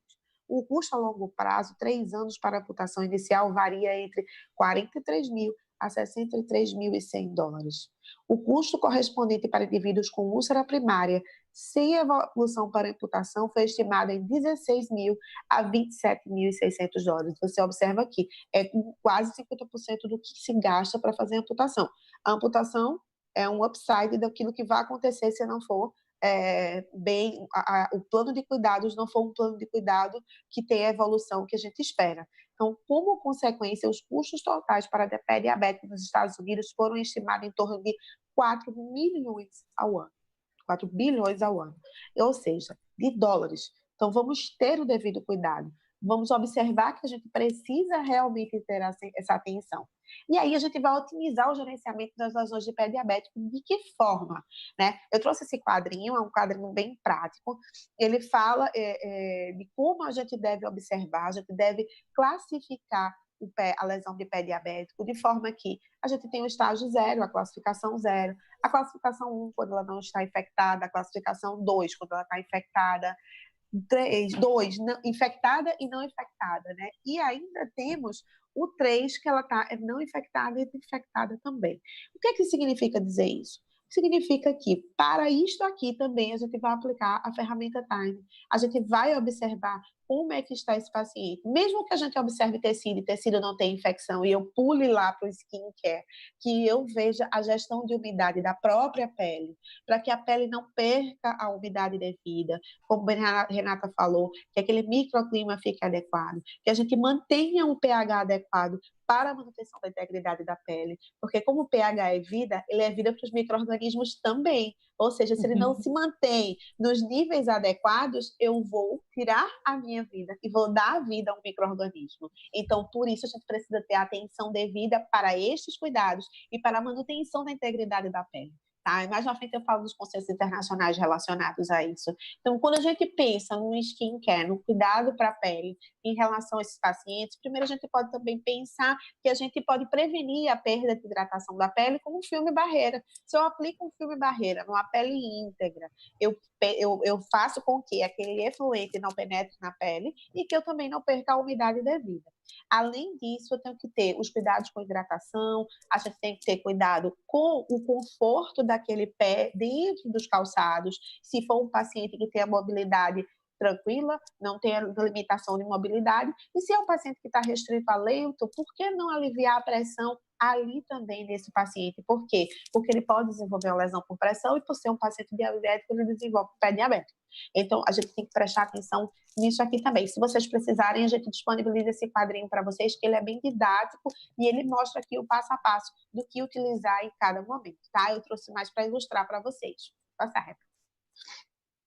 O custo a longo prazo, 3 anos para a amputação inicial, varia entre 43 mil a 63.100 dólares. O custo correspondente para indivíduos com úlcera primária sem evolução para amputação foi estimado em 16 mil a 27.600 dólares. Você observa aqui, é quase 50% do que se gasta para fazer a amputação. A amputação é um upside daquilo que vai acontecer se não for o plano de cuidados não for um plano de cuidado que tenha a evolução que a gente espera. Então, como consequência, os custos totais para pé diabético nos Estados Unidos foram estimados em torno de 4 bilhões ao ano. 4 bilhões ao ano. Ou seja, de dólares. Então, vamos ter o devido cuidado. Vamos observar que a gente precisa realmente ter essa atenção. E aí a gente vai otimizar o gerenciamento das lesões de pé diabético. De que forma? Né? Eu trouxe esse quadrinho, é um quadrinho bem prático. Ele fala de como a gente deve observar, a gente deve classificar a lesão de pé diabético, de forma que a gente tem o estágio 0, a classificação 0, a classificação 1 quando ela não está infectada, a classificação 2 quando ela está infectada, 2, infectada e não infectada, né? E ainda temos o 3, que ela está não infectada e infectada também. O que é que significa dizer isso? Significa que, para isto aqui também, a gente vai aplicar a ferramenta Time. A gente vai observar como é que está esse paciente. Mesmo que a gente observe tecido e tecido não tem infecção, e eu pule lá para o skincare, que eu veja a gestão de umidade da própria pele, para que a pele não perca a umidade devida, como a Renata falou, que aquele microclima fique adequado, que a gente mantenha um pH adequado para a manutenção da integridade da pele, porque como o pH é vida, ele é vida para os micro-organismos também, ou seja, se ele não se mantém nos níveis adequados, eu vou tirar a minha vida e vou dar vida a um micro-organismo. Então, por isso, a gente precisa ter atenção devida para estes cuidados e para a manutenção da integridade da pele. Tá? E mais na frente eu falo dos conceitos internacionais relacionados a isso. Então, quando a gente pensa no skincare, no cuidado para a pele em relação a esses pacientes, primeiro a gente pode também pensar que a gente pode prevenir a perda de hidratação da pele com um filme barreira. Se eu aplico um filme barreira numa pele íntegra, eu faço com que aquele efluente não penetre na pele e que eu também não perca a umidade devida. Além disso, eu tenho que ter os cuidados com hidratação, a gente tem que ter cuidado com o conforto daquele pé dentro dos calçados. Se for um paciente que tem a mobilidade tranquila, não tem a limitação de mobilidade, e se é um paciente que está restrito a leito, por que não aliviar a pressão ali também nesse paciente? Por quê? Porque ele pode desenvolver uma lesão por pressão e por ser um paciente diabético, ele desenvolve pé diabético. Então, a gente tem que prestar atenção nisso aqui também. Se vocês precisarem, a gente disponibiliza esse quadrinho para vocês, que ele é bem didático e ele mostra aqui o passo a passo do que utilizar em cada momento, tá? Eu trouxe mais para ilustrar para vocês. Passa a réplica.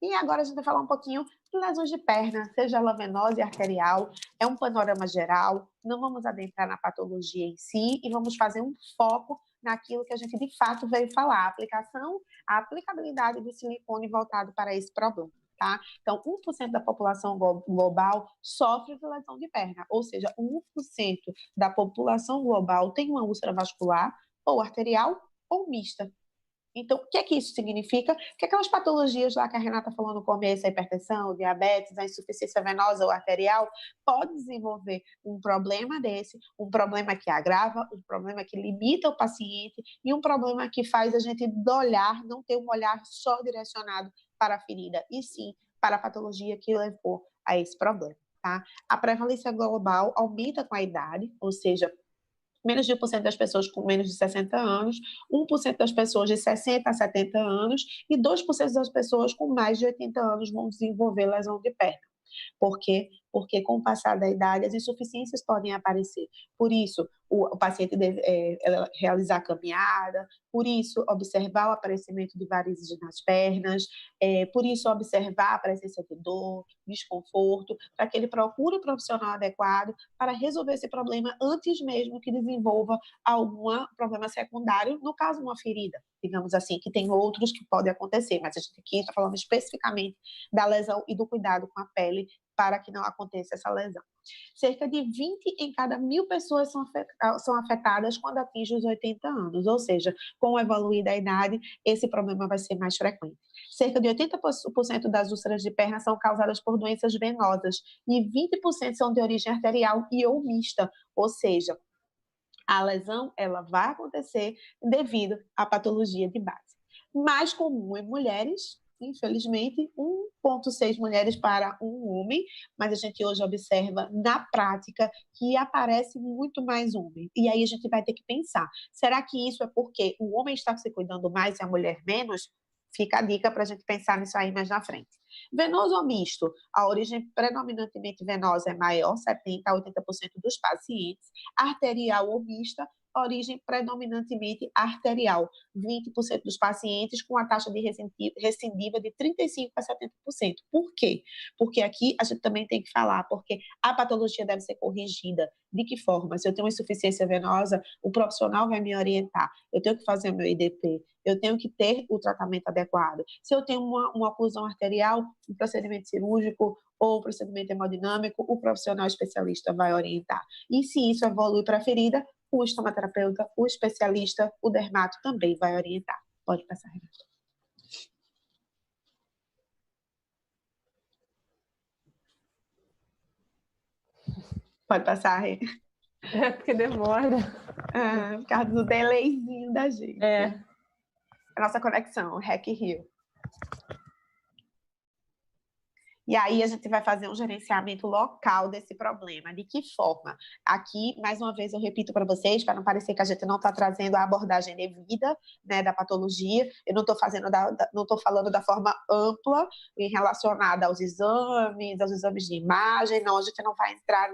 E agora a gente vai falar um pouquinho de lesões de perna, seja ela venosa e arterial. É um panorama geral, não vamos adentrar na patologia em si e vamos fazer um foco naquilo que a gente de fato veio falar, a aplicabilidade do silicone voltado para esse problema, tá? Então, 1% da população global sofre de lesão de perna, ou seja, 1% da população global tem uma úlcera vascular ou arterial ou mista. Então, o que é que isso significa? Que aquelas patologias lá que a Renata falou no começo, a hipertensão, diabetes, a insuficiência venosa ou arterial, pode desenvolver um problema desse, um problema que agrava, um problema que limita o paciente e um problema que faz a gente olhar, não ter um olhar só direcionado para a ferida, e sim para a patologia que levou a esse problema, tá? A prevalência global aumenta com a idade, ou seja, menos de 1% das pessoas com menos de 60 anos, 1% das pessoas de 60 a 70 anos e 2% das pessoas com mais de 80 anos vão desenvolver lesão de perna. Por quê? Porque com o passar da idade as insuficiências podem aparecer. Por isso, o paciente deve realizar caminhada, por isso, observar o aparecimento de varizes nas pernas, por isso, observar a presença de dor, desconforto, para que ele procure um profissional adequado para resolver esse problema antes mesmo que desenvolva algum problema secundário, no caso, uma ferida, digamos assim, que tem outros que podem acontecer, mas a gente aqui está falando especificamente da lesão e do cuidado com a pele para que não aconteça essa lesão. Cerca de 20 em cada 1.000 pessoas são afetadas quando atingem os 80 anos, ou seja, com o evoluir da idade, esse problema vai ser mais frequente. Cerca de 80% das úlceras de perna são causadas por doenças venosas e 20% são de origem arterial e ou mista, ou seja, a lesão ela vai acontecer devido à patologia de base. Mais comum em mulheres, infelizmente, 1,6 mulheres para um homem, mas a gente hoje observa na prática que aparece muito mais homem. E aí a gente vai ter que pensar, será que isso é porque o homem está se cuidando mais e a mulher menos? Fica a dica para a gente pensar nisso aí mais na frente. Venoso ou misto? A origem predominantemente venosa é maior, 70% a 80% dos pacientes. Arterial ou mista, origem predominantemente arterial, 20% dos pacientes com a taxa de recidiva de 35% a 70%. Por quê? Porque aqui a gente também tem que falar, porque a patologia deve ser corrigida. De que forma? Se eu tenho uma insuficiência venosa, o profissional vai me orientar. Eu tenho que fazer o meu IDP, eu tenho que ter o tratamento adequado. Se eu tenho uma oclusão arterial, um procedimento cirúrgico ou procedimento hemodinâmico, o profissional especialista vai orientar. E se isso evolui para a ferida, o estomaterapeuta, o especialista, o dermato também vai orientar. Pode passar, Renata. Pode passar, Rê. É porque demora. Por causa do delayzinho da gente. a nossa conexão, REC Rio. E aí a gente vai fazer um gerenciamento local desse problema. De que forma? Aqui, mais uma vez, eu repito para vocês, para não parecer que a gente não está trazendo a abordagem devida, né, da patologia. Eu não estou falando da forma ampla e relacionada aos exames de imagem. Não, a gente não vai entrar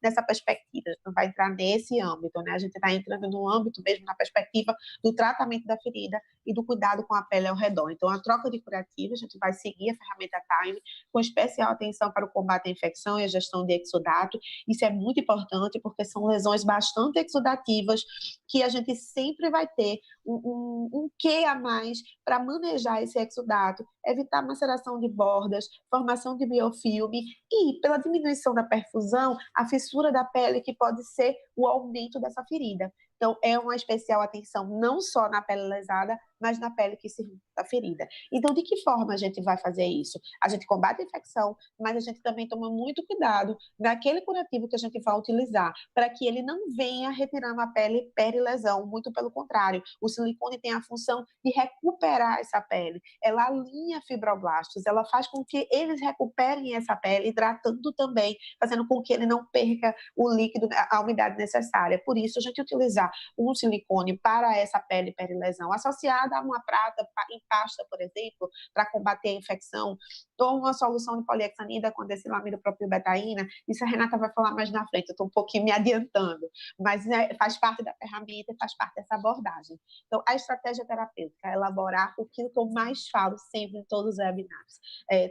nessa perspectiva, a gente não vai entrar nesse âmbito, né? A gente está entrando no âmbito mesmo, na perspectiva do tratamento da ferida e do cuidado com a pele ao redor. Então, a troca de curativos, a gente vai seguir a ferramenta Time, com especial atenção para o combate à infecção e a gestão de exudato. Isso é muito importante, porque são lesões bastante exudativas, que a gente sempre vai ter um quê a mais para manejar esse exudato, evitar maceração de bordas, formação de biofilme e, pela diminuição da perfusão, a fissura da pele, que pode ser o aumento dessa ferida. Então, é uma especial atenção não só na pele lesada, mas na pele que circunda a ferida. Então, de que forma a gente vai fazer isso? A gente combate a infecção, mas a gente também toma muito cuidado naquele curativo que a gente vai utilizar, para que ele não venha retirando a pele peri-lesão, muito pelo contrário. O silicone tem a função de recuperar essa pele. Ela alinha fibroblastos, ela faz com que eles recuperem essa pele, hidratando também, fazendo com que ele não perca o líquido, a umidade necessária. Por isso, a gente utiliza um silicone para essa pele peri-lesão, associada a uma prata em pasta, por exemplo, para combater a infecção, ou uma solução de polihexanida com desilamida propilbetaína. Isso a Renata vai falar mais na frente, eu estou um pouquinho me adiantando, mas faz parte da ferramenta e faz parte dessa abordagem. Então, a estratégia terapêutica é elaborar aquilo que eu mais falo sempre em todos os webinars.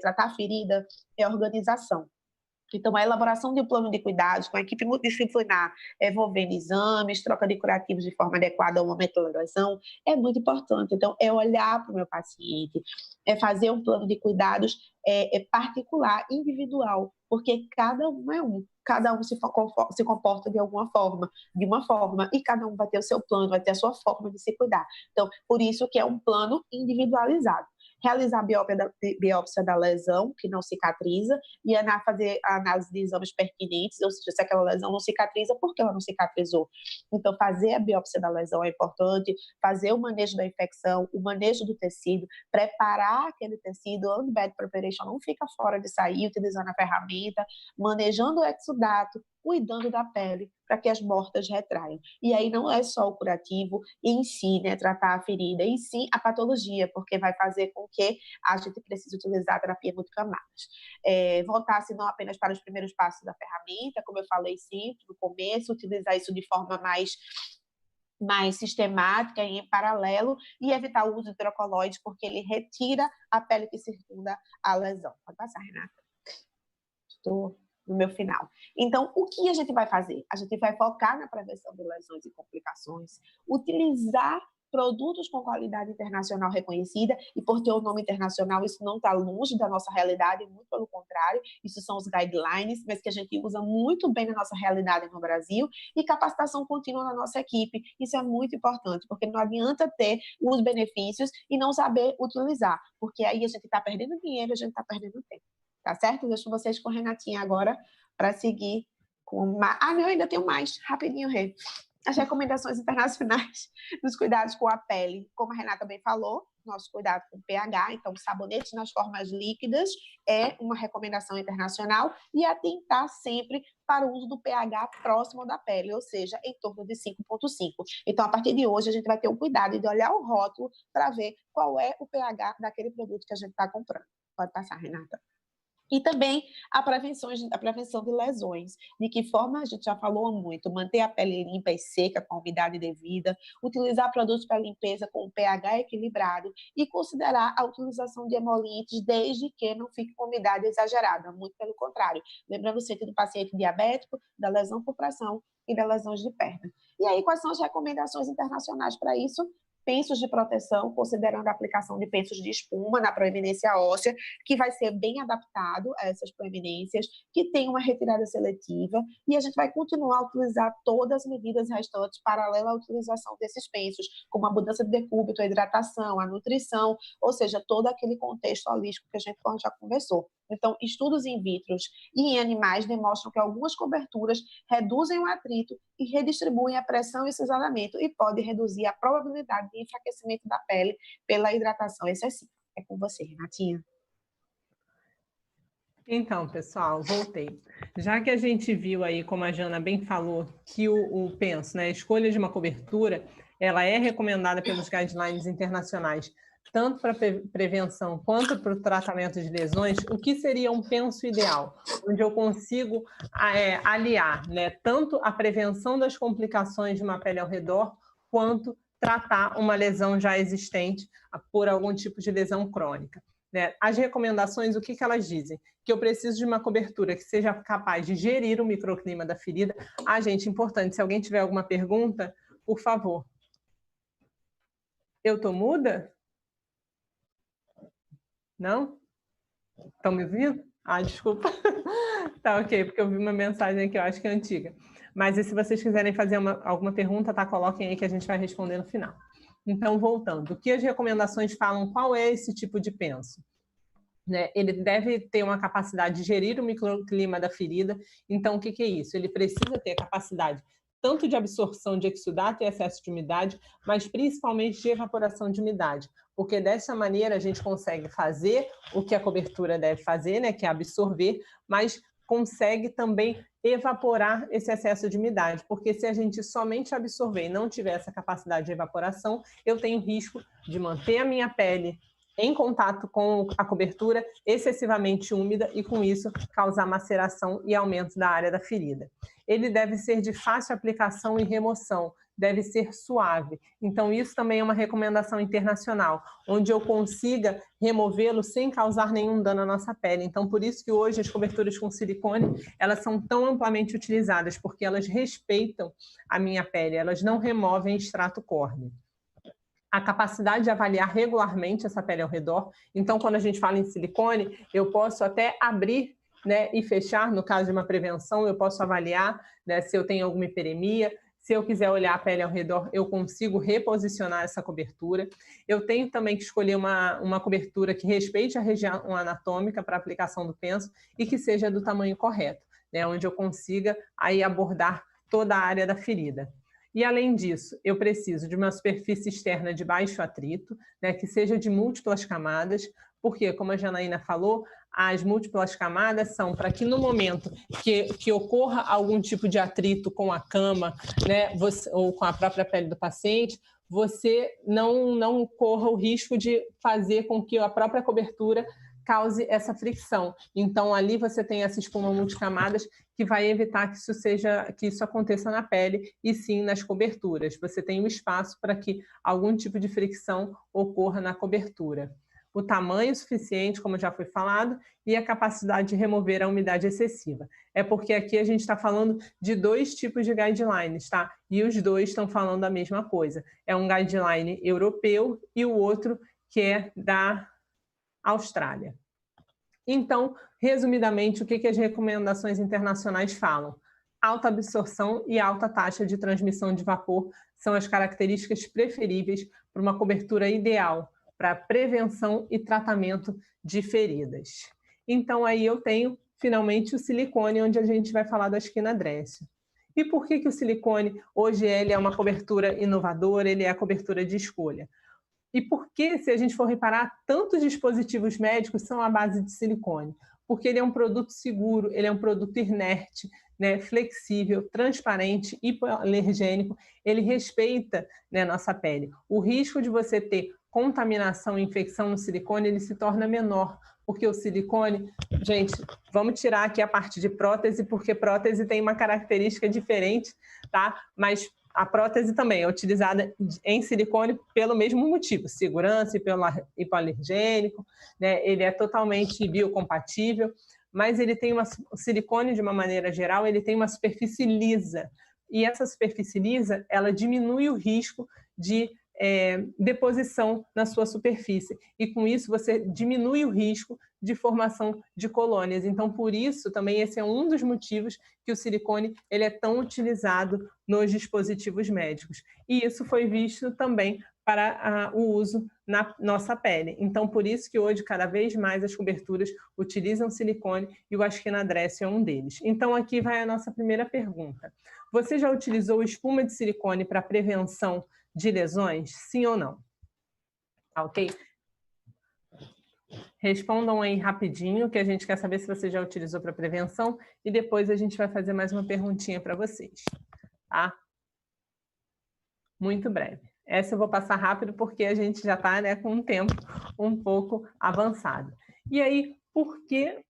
Tratar a ferida é organização. Então, a elaboração de um plano de cuidados com a equipe multidisciplinar, envolvendo exames, troca de curativos de forma adequada ao momento da lesão, é muito importante. Então, é olhar para o meu paciente, é fazer um plano de cuidados particular, individual, porque cada um é um. Cada um se comporta de uma forma, e cada um vai ter o seu plano, vai ter a sua forma de se cuidar. Então, por isso que é um plano individualizado. Realizar a biópsia da lesão, que não cicatriza, e fazer a análise de exames pertinentes, ou seja, se aquela lesão não cicatriza, por que ela não cicatrizou? Então, fazer a biópsia da lesão é importante, fazer o manejo da infecção, o manejo do tecido, preparar aquele tecido, o bed preparation não fica fora de sair, utilizando a ferramenta, manejando o exudato, cuidando da pele, para que as mortas retraiam. E aí não é só o curativo em si, né, tratar a ferida, em si a patologia, porque vai fazer com que a gente precise utilizar a terapia multicamadas. Voltar-se não apenas para os primeiros passos da ferramenta, como eu falei sempre no começo, utilizar isso de forma mais sistemática e em paralelo, e evitar o uso de hidrocolóides, porque ele retira a pele que circunda a lesão. Pode passar, Renata. Estou no meu final. Então, o que a gente vai fazer? A gente vai focar na prevenção de lesões e complicações, utilizar produtos com qualidade internacional reconhecida, e por ter o nome internacional, isso não está longe da nossa realidade, muito pelo contrário, isso são os guidelines, mas que a gente usa muito bem na nossa realidade no Brasil, e capacitação contínua na nossa equipe. Isso é muito importante, porque não adianta ter os benefícios e não saber utilizar, porque aí a gente está perdendo dinheiro, a gente está perdendo tempo. Tá certo? Deixo vocês com a Renatinha agora para seguir com mais... Ah, não, eu ainda tenho mais. Rapidinho, Rê. As recomendações internacionais dos cuidados com a pele. Como a Renata bem falou, nosso cuidado com pH, então sabonete nas formas líquidas é uma recomendação internacional, e atentar sempre para o uso do pH próximo da pele, ou seja, em torno de 5,5. Então, a partir de hoje, a gente vai ter o cuidado de olhar o rótulo para ver qual é o pH daquele produto que a gente está comprando. Pode passar, Renata. E também a prevenção de lesões. De que forma, a gente já falou muito, manter a pele limpa e seca com a umidade devida, utilizar produtos para limpeza com o pH equilibrado e considerar a utilização de emolientes desde que não fique com umidade exagerada, muito pelo contrário. Lembrando sempre do paciente diabético, da lesão por pressão e das lesões de perna. E aí, quais são as recomendações internacionais para isso? Pensos de proteção, considerando a aplicação de pensos de espuma na proeminência óssea, que vai ser bem adaptado a essas proeminências, que tem uma retirada seletiva, e a gente vai continuar a utilizar todas as medidas restantes paralelas à utilização desses pensos, como a mudança de decúbito, a hidratação, a nutrição, ou seja, todo aquele contexto holístico que a gente já conversou. Então, estudos in vitro e em animais demonstram que algumas coberturas reduzem o atrito e redistribuem a pressão e o cisalhamento e podem reduzir a probabilidade de enfraquecimento da pele pela hidratação excessiva. É com você, Renatinha. Então, pessoal, voltei. Já que a gente viu aí, como a Jana bem falou, que o penso, né, a escolha de uma cobertura, ela é recomendada pelos guidelines internacionais, tanto para prevenção quanto para o tratamento de lesões, o que seria um penso ideal, onde eu consigo aliar, né, tanto a prevenção das complicações de uma pele ao redor, quanto tratar uma lesão já existente por algum tipo de lesão crônica. As recomendações, o que elas dizem? Que eu preciso de uma cobertura que seja capaz de gerir o microclima da ferida. Gente, importante, se alguém tiver alguma pergunta, por favor. Eu tô muda? Não? Estão me ouvindo? Desculpa. Tá ok, porque eu vi uma mensagem que eu acho que é antiga. Mas e se vocês quiserem fazer alguma pergunta, tá? Coloquem aí que a gente vai responder no final. Então, voltando, o que as recomendações falam, qual é esse tipo de penso? Ele deve ter uma capacidade de gerir o microclima da ferida. Então, o que é isso? Ele precisa ter a capacidade tanto de absorção de exudato e excesso de umidade, mas principalmente de evaporação de umidade, porque dessa maneira a gente consegue fazer o que a cobertura deve fazer, né, que é absorver, mas consegue também evaporar esse excesso de umidade, porque se a gente somente absorver e não tiver essa capacidade de evaporação, eu tenho risco de manter a minha pele em contato com a cobertura excessivamente úmida e, com isso, causar maceração e aumento da área da ferida. Ele deve ser de fácil aplicação e remoção, deve ser suave. Então, isso também é uma recomendação internacional, onde eu consiga removê-lo sem causar nenhum dano à nossa pele. Então, por isso que hoje as coberturas com silicone, elas são tão amplamente utilizadas, porque elas respeitam a minha pele, elas não removem extrato córneo. A capacidade de avaliar regularmente essa pele ao redor. Então, quando a gente fala em silicone, eu posso até abrir, né, e fechar, no caso de uma prevenção, eu posso avaliar, né, se eu tenho alguma hiperemia. Se eu quiser olhar a pele ao redor, eu consigo reposicionar essa cobertura. Eu tenho também que escolher uma cobertura que respeite a região anatômica para aplicação do penso e que seja do tamanho correto, né, onde eu consiga aí abordar toda a área da ferida. E, além disso, eu preciso de uma superfície externa de baixo atrito, né, que seja de múltiplas camadas, porque, como a Janaína falou, as múltiplas camadas são para que no momento que ocorra algum tipo de atrito com a cama, né, ou com a própria pele do paciente, você não corra o risco de fazer com que a própria cobertura cause essa fricção. Então, ali você tem essa espuma multicamadas que vai evitar que isso aconteça na pele e sim nas coberturas. Você tem um espaço para que algum tipo de fricção ocorra na cobertura. O tamanho suficiente, como já foi falado, e a capacidade de remover a umidade excessiva. É porque aqui a gente está falando de dois tipos de guidelines, tá? E os dois estão falando a mesma coisa. É um guideline europeu e o outro que é da Austrália. Então, resumidamente, o que as recomendações internacionais falam? Alta absorção e alta taxa de transmissão de vapor são as características preferíveis para uma cobertura ideal para prevenção e tratamento de feridas. Então, aí eu tenho, finalmente, o silicone, onde a gente vai falar da esquina Drécio. E por que o silicone, hoje, ele é uma cobertura inovadora, ele é a cobertura de escolha? E por que, se a gente for reparar, tantos dispositivos médicos são à base de silicone? Porque ele é um produto seguro, ele é um produto inerte, né, flexível, transparente, hipoalergênico, ele respeita, né, nossa pele. O risco de você ter contaminação e infecção no silicone, ele se torna menor, porque o silicone, gente, vamos tirar aqui a parte de prótese, porque prótese tem uma característica diferente, tá? Mas a prótese também é utilizada em silicone pelo mesmo motivo, segurança e pelo hipoalergênico, né? Ele é totalmente biocompatível, mas ele tem o silicone, de uma maneira geral, ele tem uma superfície lisa, e essa superfície lisa, ela diminui o risco de deposição na sua superfície, e com isso você diminui o risco de formação de colônias. Então, por isso, também esse é um dos motivos que o silicone ele é tão utilizado nos dispositivos médicos. E isso foi visto também para o uso na nossa pele. Então, por isso que hoje, cada vez mais, as coberturas utilizam silicone e o Askina Dress é um deles. Então, aqui vai a nossa primeira pergunta. Você já utilizou espuma de silicone para prevenção de lesões? Sim ou não? Ok? Respondam aí rapidinho, que a gente quer saber se você já utilizou para prevenção, e depois a gente vai fazer mais uma perguntinha para vocês, tá? Muito breve. Essa eu vou passar rápido porque a gente já está, né, com um tempo um pouco avançado. E aí, por que...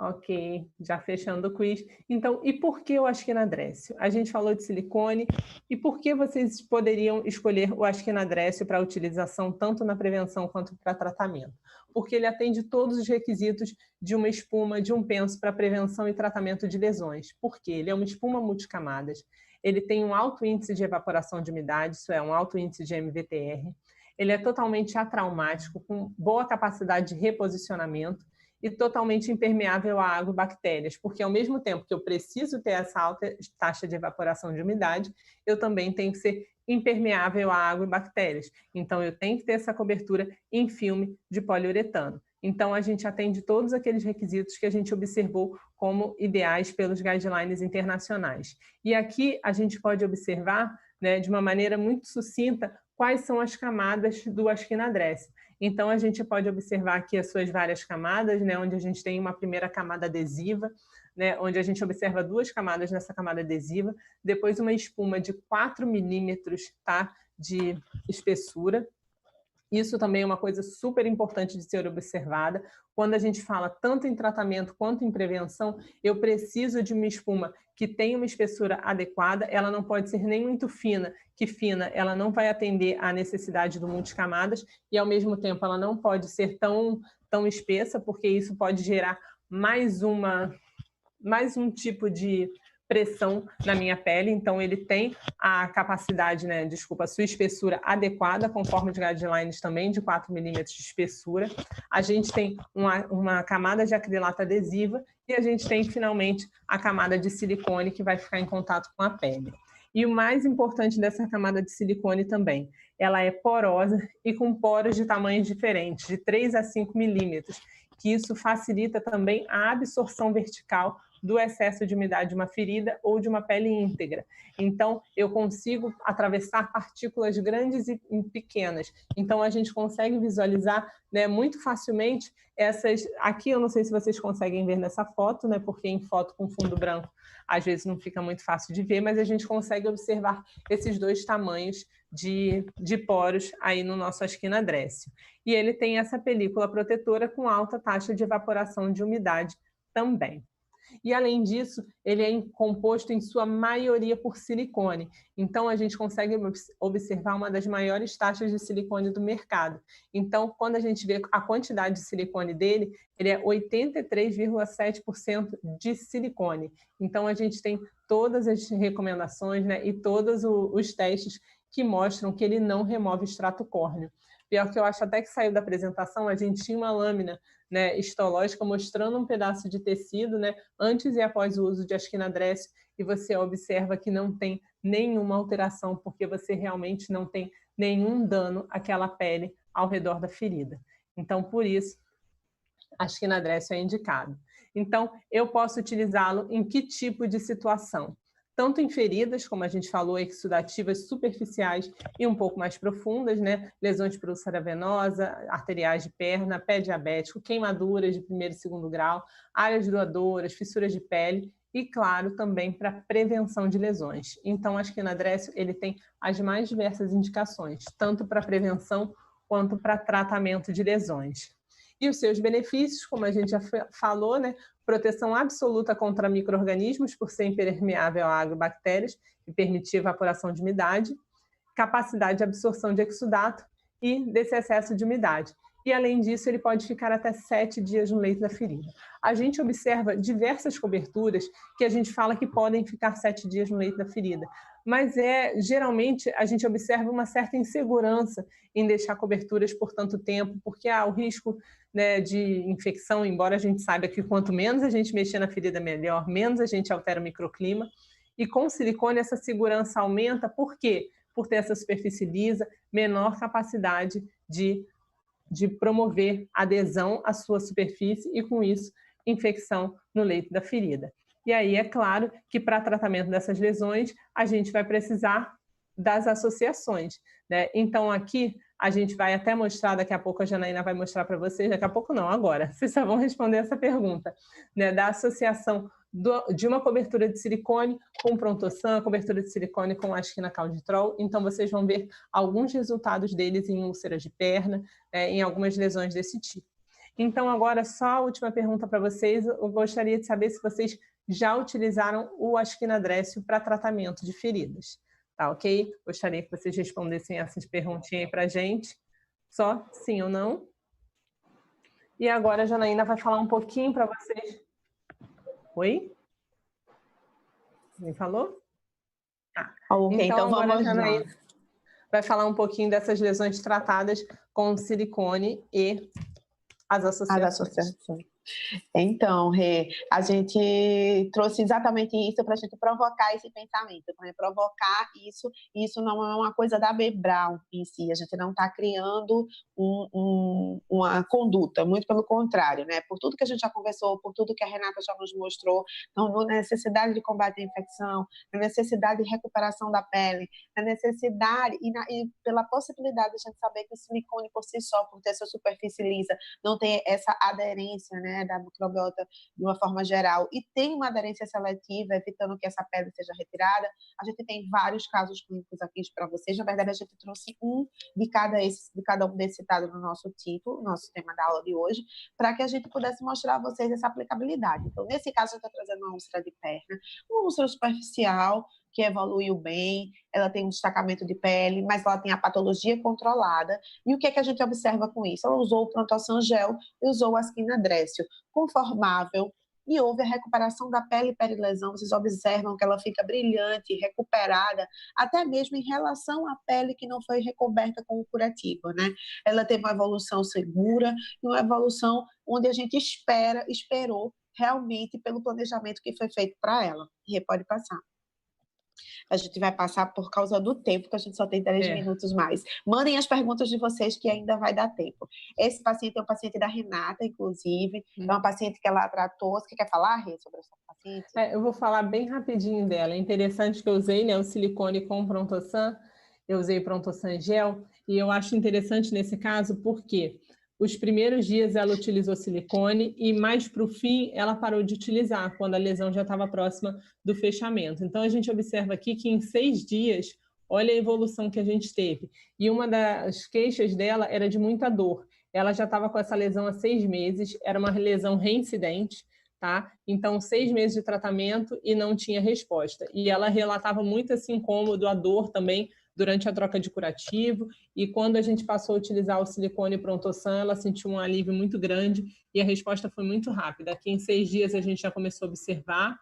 Ok, já fechando o quiz. Então, e por que o Askina Dress? A gente falou de silicone, e por que vocês poderiam escolher o Askina Dress para utilização tanto na prevenção quanto para tratamento? Porque ele atende todos os requisitos de uma espuma, de um penso para prevenção e tratamento de lesões. Por quê? Ele é uma espuma multicamadas, ele tem um alto índice de evaporação de umidade, isso é, um alto índice de MVTR, ele é totalmente atraumático, com boa capacidade de reposicionamento, e totalmente impermeável à água e bactérias, porque ao mesmo tempo que eu preciso ter essa alta taxa de evaporação de umidade, eu também tenho que ser impermeável à água e bactérias. Então, eu tenho que ter essa cobertura em filme de poliuretano. Então, a gente atende todos aqueles requisitos que a gente observou como ideais pelos guidelines internacionais. E aqui a gente pode observar, né, de uma maneira muito sucinta, quais são as camadas do Askina Dress. Então, a gente pode observar aqui as suas várias camadas, né, onde a gente tem uma primeira camada adesiva, né, onde a gente observa 2 camadas nessa camada adesiva, depois uma espuma de 4 milímetros, tá, de espessura. Isso também é uma coisa super importante de ser observada. Quando a gente fala tanto em tratamento quanto em prevenção, eu preciso de uma espuma que tenha uma espessura adequada, ela não pode ser nem muito fina, que fina ela não vai atender à necessidade do multicamadas, e ao mesmo tempo ela não pode ser tão espessa, porque isso pode gerar mais um tipo de pressão na minha pele. Então ele tem a capacidade, né, a sua espessura adequada, conforme os guidelines também, de 4 milímetros de espessura. A gente tem uma camada de acrilato adesiva e a gente tem, finalmente, a camada de silicone que vai ficar em contato com a pele. E o mais importante dessa camada de silicone também, ela é porosa e com poros de tamanhos diferentes, de 3 a 5 milímetros, que isso facilita também a absorção vertical do excesso de umidade de uma ferida ou de uma pele íntegra. Então, eu consigo atravessar partículas grandes e pequenas. Então, a gente consegue visualizar, né, muito facilmente essas... Aqui, eu não sei se vocês conseguem ver nessa foto, né, porque em foto com fundo branco, às vezes não fica muito fácil de ver, mas a gente consegue observar esses 2 tamanhos de poros aí no nosso Askina Dress. E ele tem essa película protetora com alta taxa de evaporação de umidade também. E, além disso, ele é composto em sua maioria por silicone. Então, a gente consegue observar uma das maiores taxas de silicone do mercado. Então, quando a gente vê a quantidade de silicone dele, ele é 83,7% de silicone. Então, a gente tem todas as recomendações, né, e todos os testes que mostram que ele não remove extrato córneo. Pior que eu acho até que saiu da apresentação, a gente tinha uma lâmina, né, histológica mostrando um pedaço de tecido, né, antes e após o uso de Askina Dress, e você observa que não tem nenhuma alteração, porque você realmente não tem nenhum dano àquela pele ao redor da ferida. Então, por isso, Askina Dress é indicado. Então, eu posso utilizá-lo em que tipo de situação? Tanto em feridas, como a gente falou, exudativas superficiais e um pouco mais profundas, né? Lesões por úlcera venosa, arteriais de perna, pé diabético, queimaduras de 1º e 2º grau, áreas doadoras, fissuras de pele e, claro, também para prevenção de lesões. Então, a Askina Dress, ele tem as mais diversas indicações, tanto para prevenção quanto para tratamento de lesões. E os seus benefícios, como a gente já falou, né? Proteção absoluta contra micro-organismos por ser impermeável à água e bactérias e permitir evaporação de umidade, capacidade de absorção de exudato e desse excesso de umidade. E, além disso, ele pode ficar até 7 dias no leito da ferida. A gente observa diversas coberturas que a gente fala que podem ficar 7 dias no leito da ferida, mas geralmente a gente observa uma certa insegurança em deixar coberturas por tanto tempo, porque há o risco, né, de infecção, embora a gente saiba que quanto menos a gente mexer na ferida, melhor, menos a gente altera o microclima. E com silicone essa segurança aumenta, por quê? por ter essa superfície lisa, menor capacidade de promover adesão à sua superfície e, com isso, infecção no leito da ferida. E aí, é claro que para tratamento dessas lesões, a gente vai precisar das associações, né? Então, aqui, a gente vai até mostrar, daqui a pouco a Janaína vai mostrar para vocês, daqui a pouco não, agora, vocês só vão responder essa pergunta, né? Da associação de uma cobertura de silicone com Prontosan, cobertura de silicone com asquina calditrol. Então, vocês vão ver alguns resultados deles em úlceras de perna, em algumas lesões desse tipo. Então, agora, só a última pergunta para vocês. Eu gostaria de saber se vocês já utilizaram o asquinadrécio para tratamento de feridas. Tá, ok? Gostaria que vocês respondessem essas perguntinhas aí para a gente. Só sim ou não. E agora a Janaína vai falar um pouquinho para vocês. Oi? Quem falou? Tá. Ok, então agora vamos a Janaína vai falar um pouquinho dessas lesões tratadas com silicone e as associações. Então, Rê, a gente trouxe exatamente isso para a gente provocar esse pensamento, né? Provocar isso. Isso não é uma coisa da B. Braun em si, a gente não está criando uma conduta, muito pelo contrário, né? Por tudo que a gente já conversou, por tudo que a Renata já nos mostrou, então, na necessidade de combate à infecção, na necessidade de recuperação da pele, na necessidade e pela possibilidade de a gente saber que o silicone por si só, por ter sua superfície lisa, não tem essa aderência, né, da microbiota de uma forma geral, e tem uma aderência seletiva, evitando que essa pele seja retirada. A gente tem vários casos clínicos aqui para vocês. Na verdade, a gente trouxe um de cada um desses citados no nosso título, nosso tema da aula de hoje, para que a gente pudesse mostrar a vocês essa aplicabilidade. Então, nesse caso, a gente está trazendo uma úlcera de perna, uma úlcera superficial, que evoluiu bem, ela tem um destacamento de pele, mas ela tem a patologia controlada. E o que é que a gente observa com isso? Ela usou o Prontosan Gel e usou o asquinadrécio conformável, e houve a recuperação da pele perilesão. Vocês observam que ela fica brilhante, recuperada, até mesmo em relação à pele que não foi recoberta com o curativo, né? Ela teve uma evolução segura e uma evolução onde a gente esperou realmente pelo planejamento que foi feito para ela. E pode passar. A gente vai passar por causa do tempo, que a gente só tem 3 minutos mais. Mandem as perguntas de vocês, que ainda vai dar tempo. Esse paciente é um paciente da Renata, inclusive. É uma paciente que ela tratou. Você quer falar, Rê, sobre essa paciente? Eu vou falar bem rapidinho dela. É interessante que eu usei, né, o silicone com Prontosan. Eu usei Prontosan Gel. E eu acho interessante nesse caso, porque os primeiros dias ela utilizou silicone e mais para o fim ela parou de utilizar, quando a lesão já estava próxima do fechamento. Então, a gente observa aqui que em 6 dias, olha a evolução que a gente teve. E uma das queixas dela era de muita dor. Ela já estava com essa lesão há 6 meses, era uma lesão reincidente, tá? Então, 6 meses de tratamento e não tinha resposta. E ela relatava muito esse incômodo, a dor também, durante a troca de curativo, e quando a gente passou a utilizar o silicone Prontosan, ela sentiu um alívio muito grande e a resposta foi muito rápida. Aqui em 6 dias a gente já começou a observar,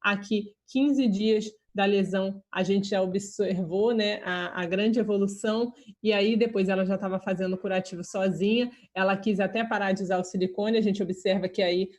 aqui 15 dias da lesão a gente já observou, né, a grande evolução, e aí depois ela já estava fazendo o curativo sozinha, ela quis até parar de usar o silicone, a gente observa que aí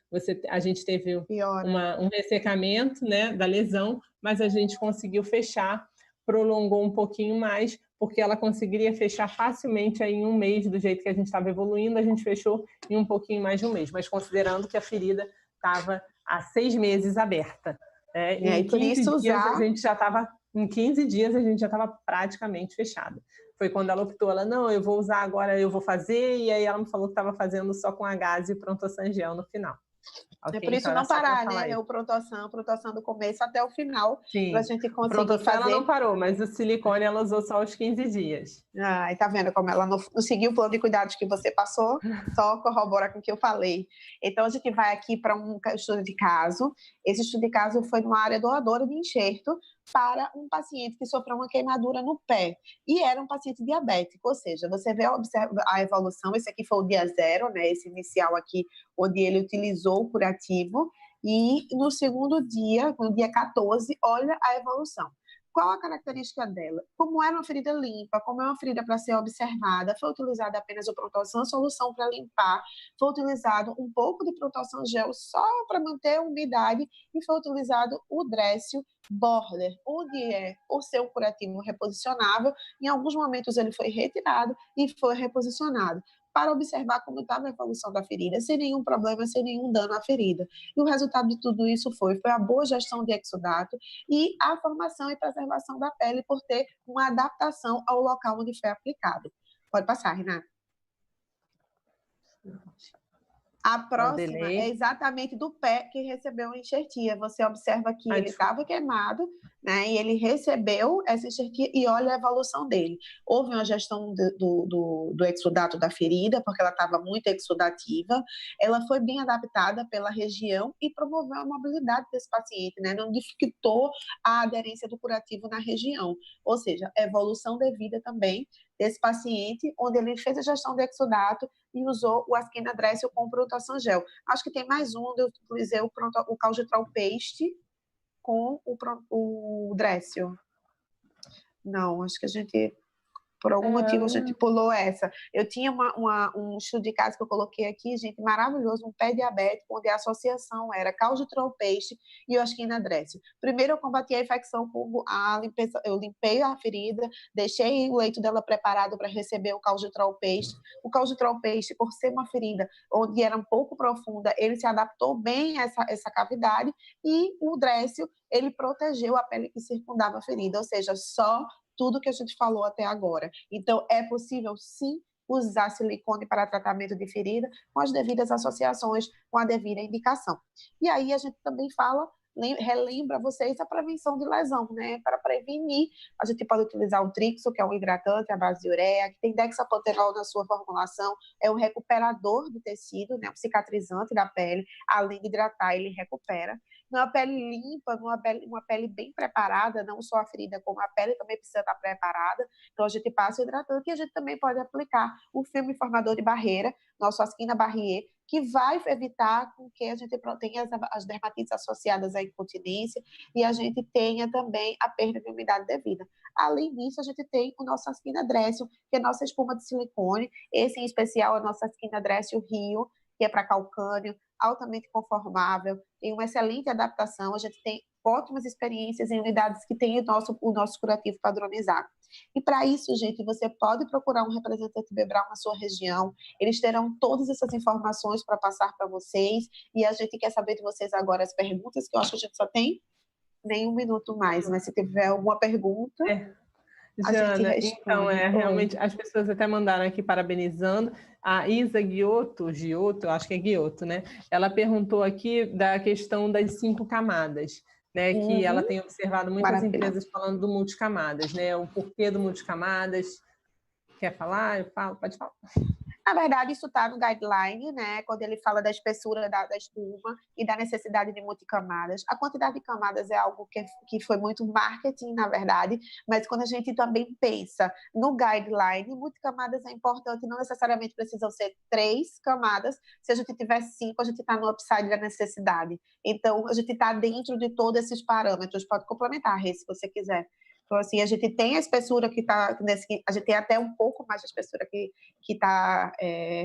a gente teve um ressecamento, né, da lesão, mas a gente conseguiu fechar, prolongou um pouquinho mais, porque ela conseguiria fechar facilmente aí em 1 mês, do jeito que a gente estava evoluindo, a gente fechou em um pouquinho mais de 1 mês, mas considerando que a ferida estava há 6 meses aberta. Em 15 dias a gente já estava praticamente fechada. Foi quando ela optou, não, eu vou usar agora, eu vou fazer, e aí ela me falou que estava fazendo só com a gás e Prontosan Gel no final. Okay, por isso então não parar, né? O Prontosan do começo até o final, para a gente conseguir Prontosan fazer. Ela não parou, mas o silicone ela usou só os 15 dias. E tá vendo como ela não seguiu o plano de cuidados que você passou, só corrobora com o que eu falei. Então, a gente vai aqui para um estudo de caso. Esse estudo de caso foi numa área doadora de enxerto para um paciente que sofreu uma queimadura no pé. E era um paciente diabético, ou seja, você vê a evolução. Esse aqui foi o dia 0, né? Esse inicial aqui, onde ele utilizou o curativo. E no segundo dia, no dia 14, olha a evolução. Qual a característica dela? Como era uma ferida limpa, como é uma ferida para ser observada, foi utilizada apenas o Protosan solução para limpar, foi utilizado um pouco de Protosan gel só para manter a umidade e foi utilizado o Drécio Border, onde por ser um curativo reposicionável, em alguns momentos ele foi retirado e foi reposicionado, para observar como estava a evolução da ferida, sem nenhum problema, sem nenhum dano à ferida. E o resultado de tudo isso foi a boa gestão de exudato e a formação e preservação da pele por ter uma adaptação ao local onde foi aplicado. Pode passar, Renata. A próxima é exatamente do pé que recebeu a enxertia. Você observa que ele estava queimado, né? E ele recebeu essa enxertia e olha a evolução dele. Houve uma gestão do exudato da ferida, porque ela estava muito exudativa. Ela foi bem adaptada pela região e promoveu a mobilidade desse paciente, né? Não dificultou a aderência do curativo na região. Ou seja, evolução devida também desse paciente, onde ele fez a gestão de exudato e usou o Askina Drécio com o Protosan gel. Acho que tem mais um, eu utilizei o Calgetrol Paste com o Drécio. Não, acho que a gente, por algum motivo, a gente pulou essa. Eu tinha um estudo de caso que eu coloquei aqui, gente, maravilhoso, um pé diabético, onde a associação era Calgetrol Paste e o Askina Drécio. Primeiro eu combati a infecção com a limpeza, eu limpei a ferida, deixei o leito dela preparado para receber o Calgetrol Paste. O Calgetrol Paste, por ser uma ferida onde era um pouco profunda, ele se adaptou bem a essa cavidade, e o Drécio, ele protegeu a pele que circundava a ferida, ou seja, só tudo que a gente falou até agora. Então, é possível, sim, usar silicone para tratamento de ferida com as devidas associações, com a devida indicação. E aí, a gente também relembra vocês a prevenção de lesão, né? Para prevenir, a gente pode utilizar o Trixo, que é um hidratante à base de ureia, que tem dexaprotenol na sua formulação, é um recuperador de tecido, né? Um cicatrizante da pele, além de hidratar, ele recupera. Numa pele limpa, uma pele bem preparada, não só a ferida, como a pele também precisa estar preparada. Então, a gente passa o hidratante e a gente também pode aplicar o filme formador de barreira, nosso Askina Barrier, que vai evitar com que a gente tenha as dermatites associadas à incontinência e a gente tenha também a perda de umidade devida. Além disso, a gente tem o nosso Askina Drécio, que é a nossa espuma de silicone, esse em especial é a nossa Askina Drécio Rio, que é para calcânio, altamente conformável, tem uma excelente adaptação, a gente tem ótimas experiências em unidades que têm o nosso curativo padronizado. E para isso, gente, você pode procurar um representante Bebral na sua região, eles terão todas essas informações para passar para vocês, e a gente quer saber de vocês agora as perguntas, que eu acho que a gente só tem nem um minuto mais, mas se tiver alguma pergunta... Jana, então, realmente, as pessoas até mandaram aqui parabenizando. A Isa Giotto, acho que é Giotto, né? Ela perguntou aqui da questão das 5 camadas, né? Que ela tem observado muitas empresas falando do multicamadas, né? O porquê do multicamadas. Quer falar? Eu falo, pode falar. Na verdade, isso está no guideline, né? Quando ele fala da espessura da espuma e da necessidade de multicamadas. A quantidade de camadas é algo que foi muito marketing, na verdade, mas quando a gente também pensa no guideline, multicamadas é importante, não necessariamente precisam ser 3 camadas. Se a gente tiver 5, a gente está no upside da necessidade. Então, a gente está dentro de todos esses parâmetros. Pode complementar, Rê, se você quiser. Então, assim, a gente tem a espessura que está... A gente tem até um pouco mais de espessura que está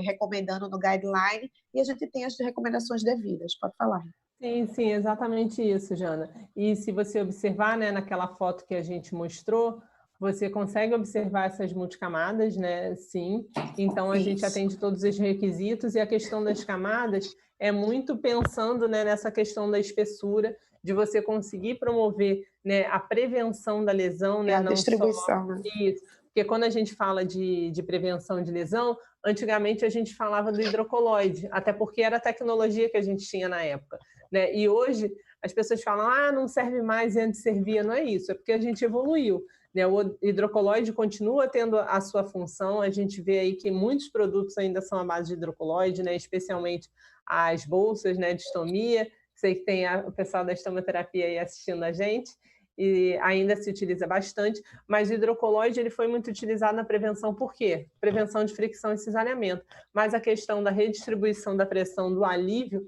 recomendando no guideline, e a gente tem as recomendações devidas. Pode falar. Sim, exatamente isso, Jana. E se você observar, né, naquela foto que a gente mostrou, você consegue observar essas multicamadas, né? Sim. Então, a gente atende todos os requisitos, e a questão das camadas é muito pensando, né, nessa questão da espessura, de você conseguir promover, né, a prevenção da lesão, né? A distribuição. Não só isso. Porque quando a gente fala de prevenção de lesão, antigamente a gente falava do hidrocoloide, até porque era a tecnologia que a gente tinha na época, né? E hoje as pessoas falam, não serve mais e antes servia. Não é isso, é porque a gente evoluiu, né? O hidrocoloide continua tendo a sua função, a gente vê aí que muitos produtos ainda são à base de hidrocoloide, né? Especialmente as bolsas, né, de estomia. Sei que tem o pessoal da estomoterapia aí assistindo a gente, e ainda se utiliza bastante, mas o hidrocoloide ele foi muito utilizado na prevenção. Por quê? Prevenção de fricção e cisalhamento. Mas a questão da redistribuição da pressão, do alívio,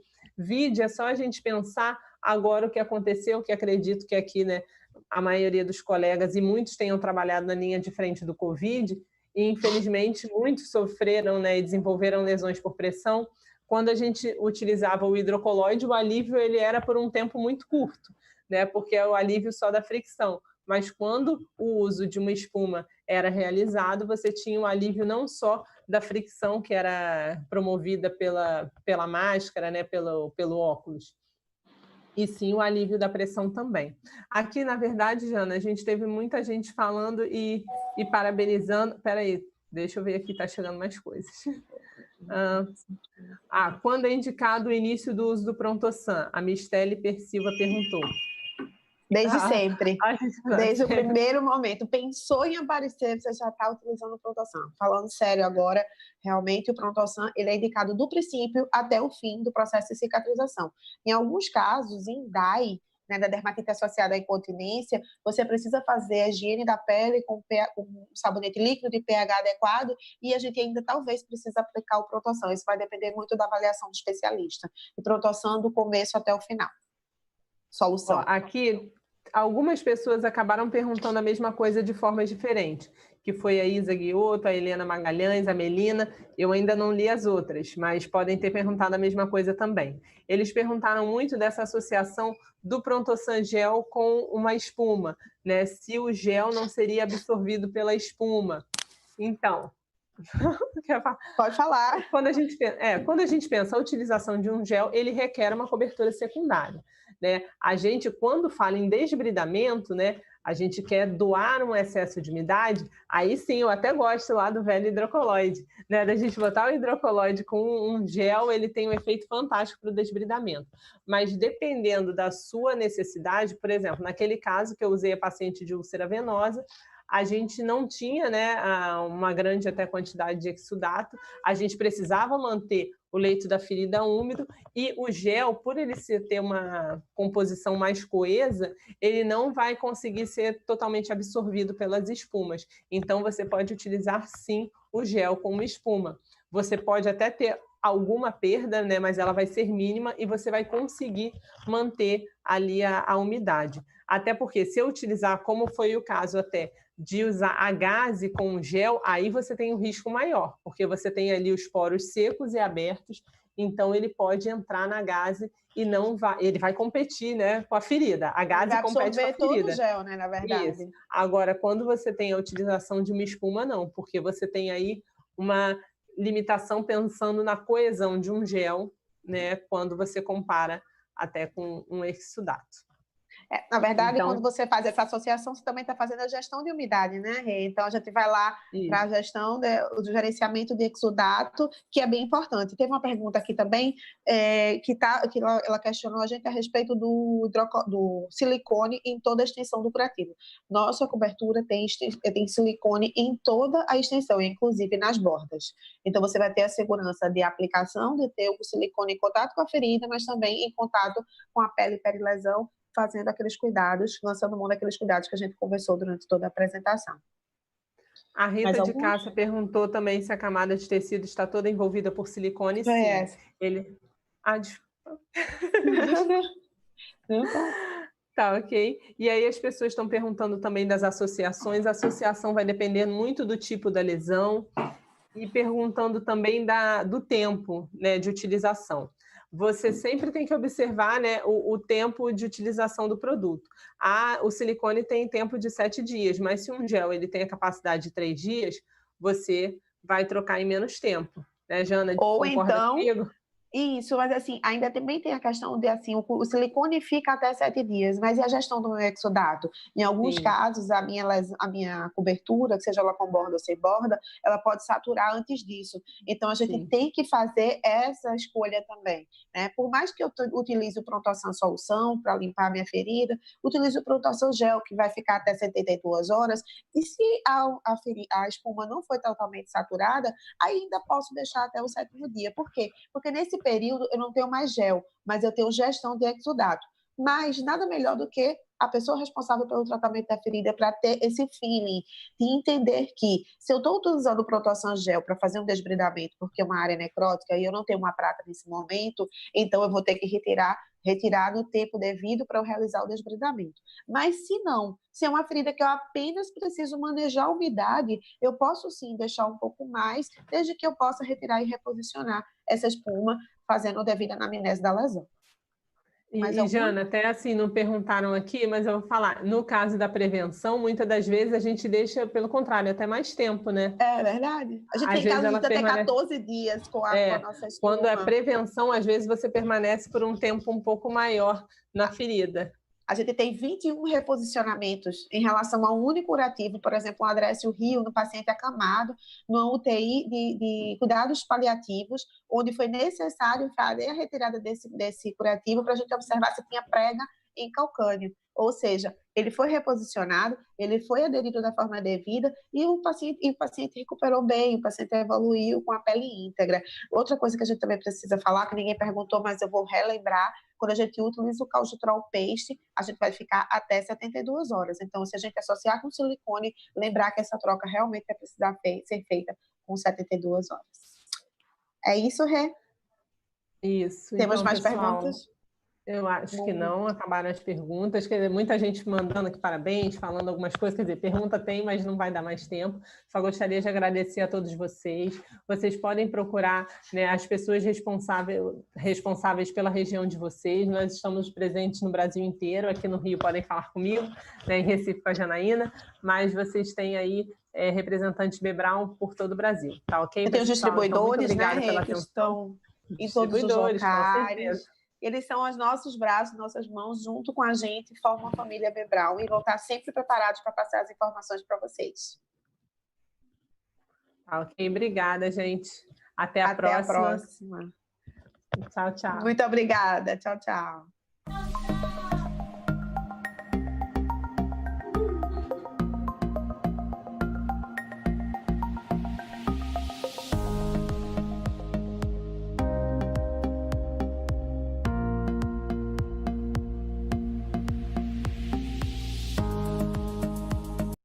é só a gente pensar agora o que aconteceu, que acredito que aqui, né, a maioria dos colegas, e muitos tenham trabalhado na linha de frente do Covid, e infelizmente muitos sofreram, né, e desenvolveram lesões por pressão. Quando a gente utilizava o hidrocoloide, o alívio ele era por um tempo muito curto, né, porque é o alívio só da fricção. Mas quando o uso de uma espuma era realizado, você tinha um alívio não só da fricção que era promovida pela máscara, né, pelo óculos, e sim o alívio da pressão também. Aqui, na verdade, Jana, a gente teve muita gente falando e parabenizando. Peraí, deixa eu ver aqui, está chegando mais coisas. Quando é indicado o início do uso do Prontosan? A Mistele Persilva perguntou. Desde sempre, desde o primeiro momento. Pensou em aparecer, você já está utilizando o Prontosan. Falando sério agora, realmente o Prontosan ele é indicado do princípio até o fim do processo de cicatrização. Em alguns casos, em DAI, né, da dermatite associada à incontinência, você precisa fazer a higiene da pele com sabonete líquido de pH adequado e a gente ainda talvez precise aplicar o Prontosan. Isso vai depender muito da avaliação do especialista. O Prontosan do começo até o final. Solução. Aqui, algumas pessoas acabaram perguntando a mesma coisa de formas diferentes, que foi a Isa Guiotto, a Helena Magalhães, a Melina. Eu ainda não li as outras, mas podem ter perguntado a mesma coisa também. Eles perguntaram muito dessa associação do Prontosan gel com uma espuma, né? Se o gel não seria absorvido pela espuma. Então... Pode falar. Quando a gente pensa a utilização de um gel, ele requer uma cobertura secundária, né? A gente, quando fala em desbridamento, né, a gente quer doar um excesso de umidade, aí sim, eu até gosto lá do velho hidrocoloide, né? Da gente botar o hidrocoloide com um gel, ele tem um efeito fantástico para o desbridamento. Mas dependendo da sua necessidade, por exemplo, naquele caso que eu usei a paciente de úlcera venosa, a gente não tinha, né, uma grande até quantidade de exudato, a gente precisava manter o leito da ferida úmido e o gel, por ele ter uma composição mais coesa, ele não vai conseguir ser totalmente absorvido pelas espumas. Então, você pode utilizar, sim, o gel como espuma. Você pode até ter alguma perda, né, mas ela vai ser mínima e você vai conseguir manter ali a umidade. Até porque, se eu utilizar, como foi o caso até, de usar a gaze com gel, aí você tem um risco maior, porque você tem ali os poros secos e abertos, então ele pode entrar na gaze e não vai, ele vai competir, né, com a ferida. A gaze compete com a ferida. Todo o gel, né, na verdade. Isso. Agora, quando você tem a utilização de uma espuma, não, porque você tem aí uma limitação pensando na coesão de um gel, né, quando você compara até com um exudato. Na verdade, então, quando você faz essa associação, você também está fazendo a gestão de umidade, né, Rê? Então, a gente vai lá para a gestão do gerenciamento de exudato, que é bem importante. Teve uma pergunta aqui também, que ela questionou a gente a respeito do silicone em toda a extensão do curativo. Nossa cobertura tem silicone em toda a extensão, inclusive nas bordas. Então, você vai ter a segurança de aplicação, de ter o silicone em contato com a ferida, mas também em contato com a pele perilesão, fazendo aqueles cuidados, lançando mão daqueles cuidados que a gente conversou durante toda a apresentação. A Rita de Cássia perguntou também se a camada de tecido está toda envolvida por silicone. Sim. Ele... Tá, ok. E aí as pessoas estão perguntando também das associações. A associação vai depender muito do tipo da lesão e perguntando também do tempo, né, de utilização. Você sempre tem que observar, né, o tempo de utilização do produto. O silicone tem tempo de 7 dias, mas se um gel ele tem a capacidade de 3 dias, você vai trocar em menos tempo. Né, Jana? Ou então... comigo? Isso, mas assim, ainda também tem a questão de assim, o silicone fica até 7 dias, mas e a gestão do meu exudato? Em alguns casos, a minha cobertura, seja ela com borda ou sem borda, ela pode saturar antes disso. Então, a gente tem que fazer essa escolha também, né? Por mais que eu utilize o Prontosan solução para limpar a minha utilize o Prontosan gel, que vai ficar até 72 horas, e se a espuma não foi totalmente saturada, ainda posso deixar até o 7º dia. Por quê? Porque nesse período eu não tenho mais gel, mas eu tenho gestão de exudato. Mas nada melhor do que a pessoa responsável pelo tratamento da ferida para ter esse feeling de entender que se eu estou utilizando o protoação gel para fazer um desbridamento porque é uma área necrótica e eu não tenho uma prata nesse momento, então eu vou ter que retirar no tempo devido para eu realizar o desbridamento. Mas se não, se é uma ferida que eu apenas preciso manejar a umidade, eu posso sim deixar um pouco mais, desde que eu possa retirar e reposicionar essa espuma, fazendo a devida anamnese da lesão. E Jana, até assim, não perguntaram aqui, mas eu vou falar, no caso da prevenção, muitas das vezes a gente deixa, pelo contrário, até mais tempo, né? É verdade. A gente tem casos de até 14 dias com a nossa espuma. Quando é prevenção, às vezes você permanece por um tempo um pouco maior na ferida. A gente tem 21 reposicionamentos em relação a um único curativo, por exemplo, um Adrécio Rio no paciente acamado, numa UTI de cuidados paliativos, onde foi necessário fazer a retirada desse curativo para a gente observar se tinha prega em calcânio. Ou seja, ele foi reposicionado, ele foi aderido da forma devida e o paciente recuperou bem, o paciente evoluiu com a pele íntegra. Outra coisa que a gente também precisa falar, que ninguém perguntou, mas eu vou relembrar, quando a gente utiliza o calcitrol paste, a gente vai ficar até 72 horas. Então, se a gente associar com silicone, lembrar que essa troca realmente vai precisar ser feita com 72 horas. É isso, Rê? Isso. Temos então, mais pessoal, perguntas? Eu acho que não, acabaram as perguntas. Quer dizer, muita gente mandando aqui parabéns, falando algumas coisas. Quer dizer, pergunta tem, mas não vai dar mais tempo. Só gostaria de agradecer a todos vocês. Vocês podem procurar, né, as pessoas responsáveis pela região de vocês. Nós estamos presentes no Brasil inteiro. Aqui no Rio podem falar comigo, né, em Recife com a Janaína, mas vocês têm aí representantes Bebral por todo o Brasil. Tá ok? Eu tenho os distribuidores, então, muito né, que estão em todos os locais. Eles são os nossos braços, nossas mãos, junto com a gente, formam a família Bebral e vão estar sempre preparados para passar as informações para vocês. Ok, obrigada, gente. Até a próxima. Até a próxima. Tchau, tchau. Muito obrigada. Tchau, tchau.